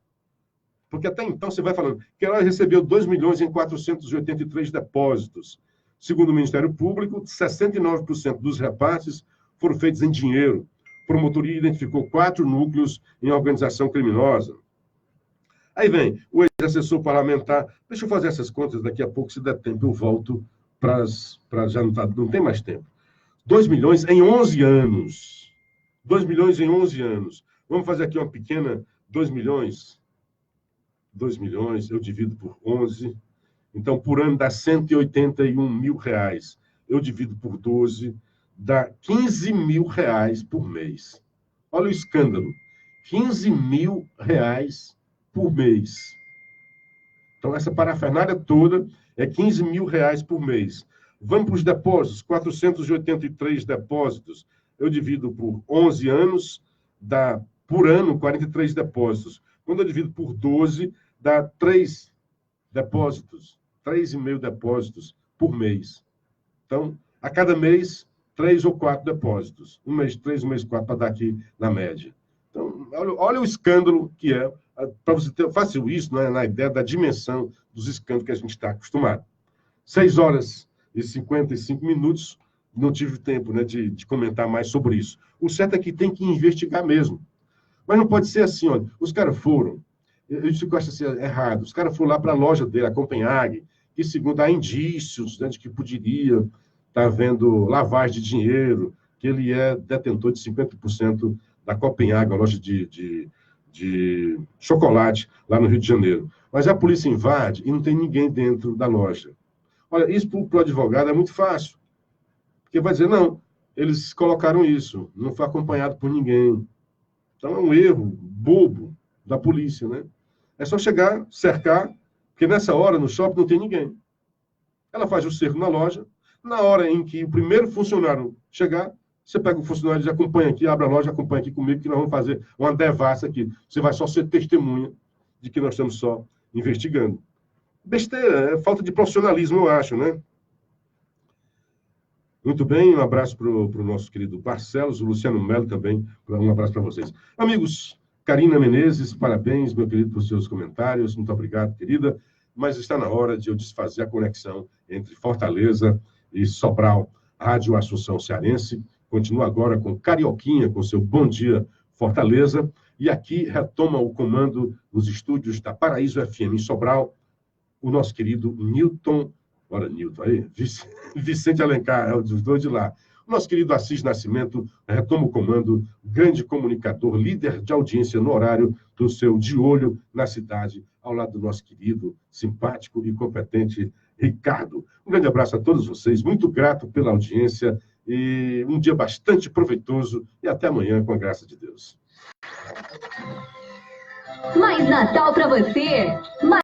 Porque até então você vai falando, Queiroz recebeu 2 milhões em 483 depósitos. Segundo o Ministério Público, 69% dos repasses foram feitos em dinheiro. A promotoria identificou 4 núcleos em organização criminosa. Aí vem o ex-assessor parlamentar. Deixa eu fazer essas contas, daqui a pouco, se der tempo, eu volto para já não tem mais tempo. 2 milhões em 11 anos. 2 milhões em 11 anos. Vamos fazer aqui uma pequena 2 milhões. 2 milhões, eu divido por 11. Então, por ano dá 181 mil reais. Eu divido por 12, dá 15 mil reais por mês. Olha o escândalo. 15 mil reais por mês. Então, essa parafernália toda é 15 mil reais por mês. Vamos para os depósitos, 483 depósitos. Eu divido por 11 anos, dá, por ano, 43 depósitos. Quando eu divido por 12, dá 3 depósitos, 3,5 depósitos por mês. Então, a cada mês, 3 ou 4 depósitos. Um mês 3, um mês 4, para dar aqui na média. Então, olha o escândalo que é. Para você ter fácil isso, né, na ideia da dimensão dos escândalos que a gente está acostumado. 6 horas e 55 minutos, não tive tempo, né, de comentar mais sobre isso. O certo é que tem que investigar mesmo. Mas não pode ser assim, olha, os caras foram, isso que eu acho assim, errado, os caras foram lá para a loja dele, a Copenhague, que segundo há indícios, né, de que poderia estar havendo lavagem de dinheiro, que ele é detentor de 50% da Copenhague, a loja de chocolate lá no Rio de Janeiro. Mas a polícia invade e não tem ninguém dentro da loja. Olha, isso para o advogado é muito fácil. Porque vai dizer, não, eles colocaram isso, não foi acompanhado por ninguém. Então é um erro bobo da polícia, né? É só chegar, cercar, porque nessa hora no shopping não tem ninguém. Ela faz o cerco na loja, na hora em que o primeiro funcionário chegar, você pega o funcionário e diz, acompanha aqui, abre a loja, acompanha aqui comigo, que nós vamos fazer uma devassa aqui. Você vai só ser testemunha de que nós estamos só investigando. Besteira, é falta de profissionalismo, eu acho, né? Muito bem, um abraço para o nosso querido Barcelos, o Luciano Melo também, um abraço para vocês. Amigos, Karina Menezes, parabéns, meu querido, por seus comentários, muito obrigado, querida, mas está na hora de eu desfazer a conexão entre Fortaleza e Sobral. Rádio Assunção Cearense continua agora com Carioquinha, com seu Bom Dia Fortaleza, e aqui retoma o comando nos estúdios da Paraíso FM em Sobral, o nosso querido Newton, olha Newton aí, Vicente Alencar, é dos dois de lá. O nosso querido Assis Nascimento retoma o comando, grande comunicador, líder de audiência no horário do seu De Olho na Cidade, ao lado do nosso querido, simpático e competente Ricardo. Um grande abraço a todos vocês, muito grato pela audiência e um dia bastante proveitoso e até amanhã, com a graça de Deus. Mais Natal pra você!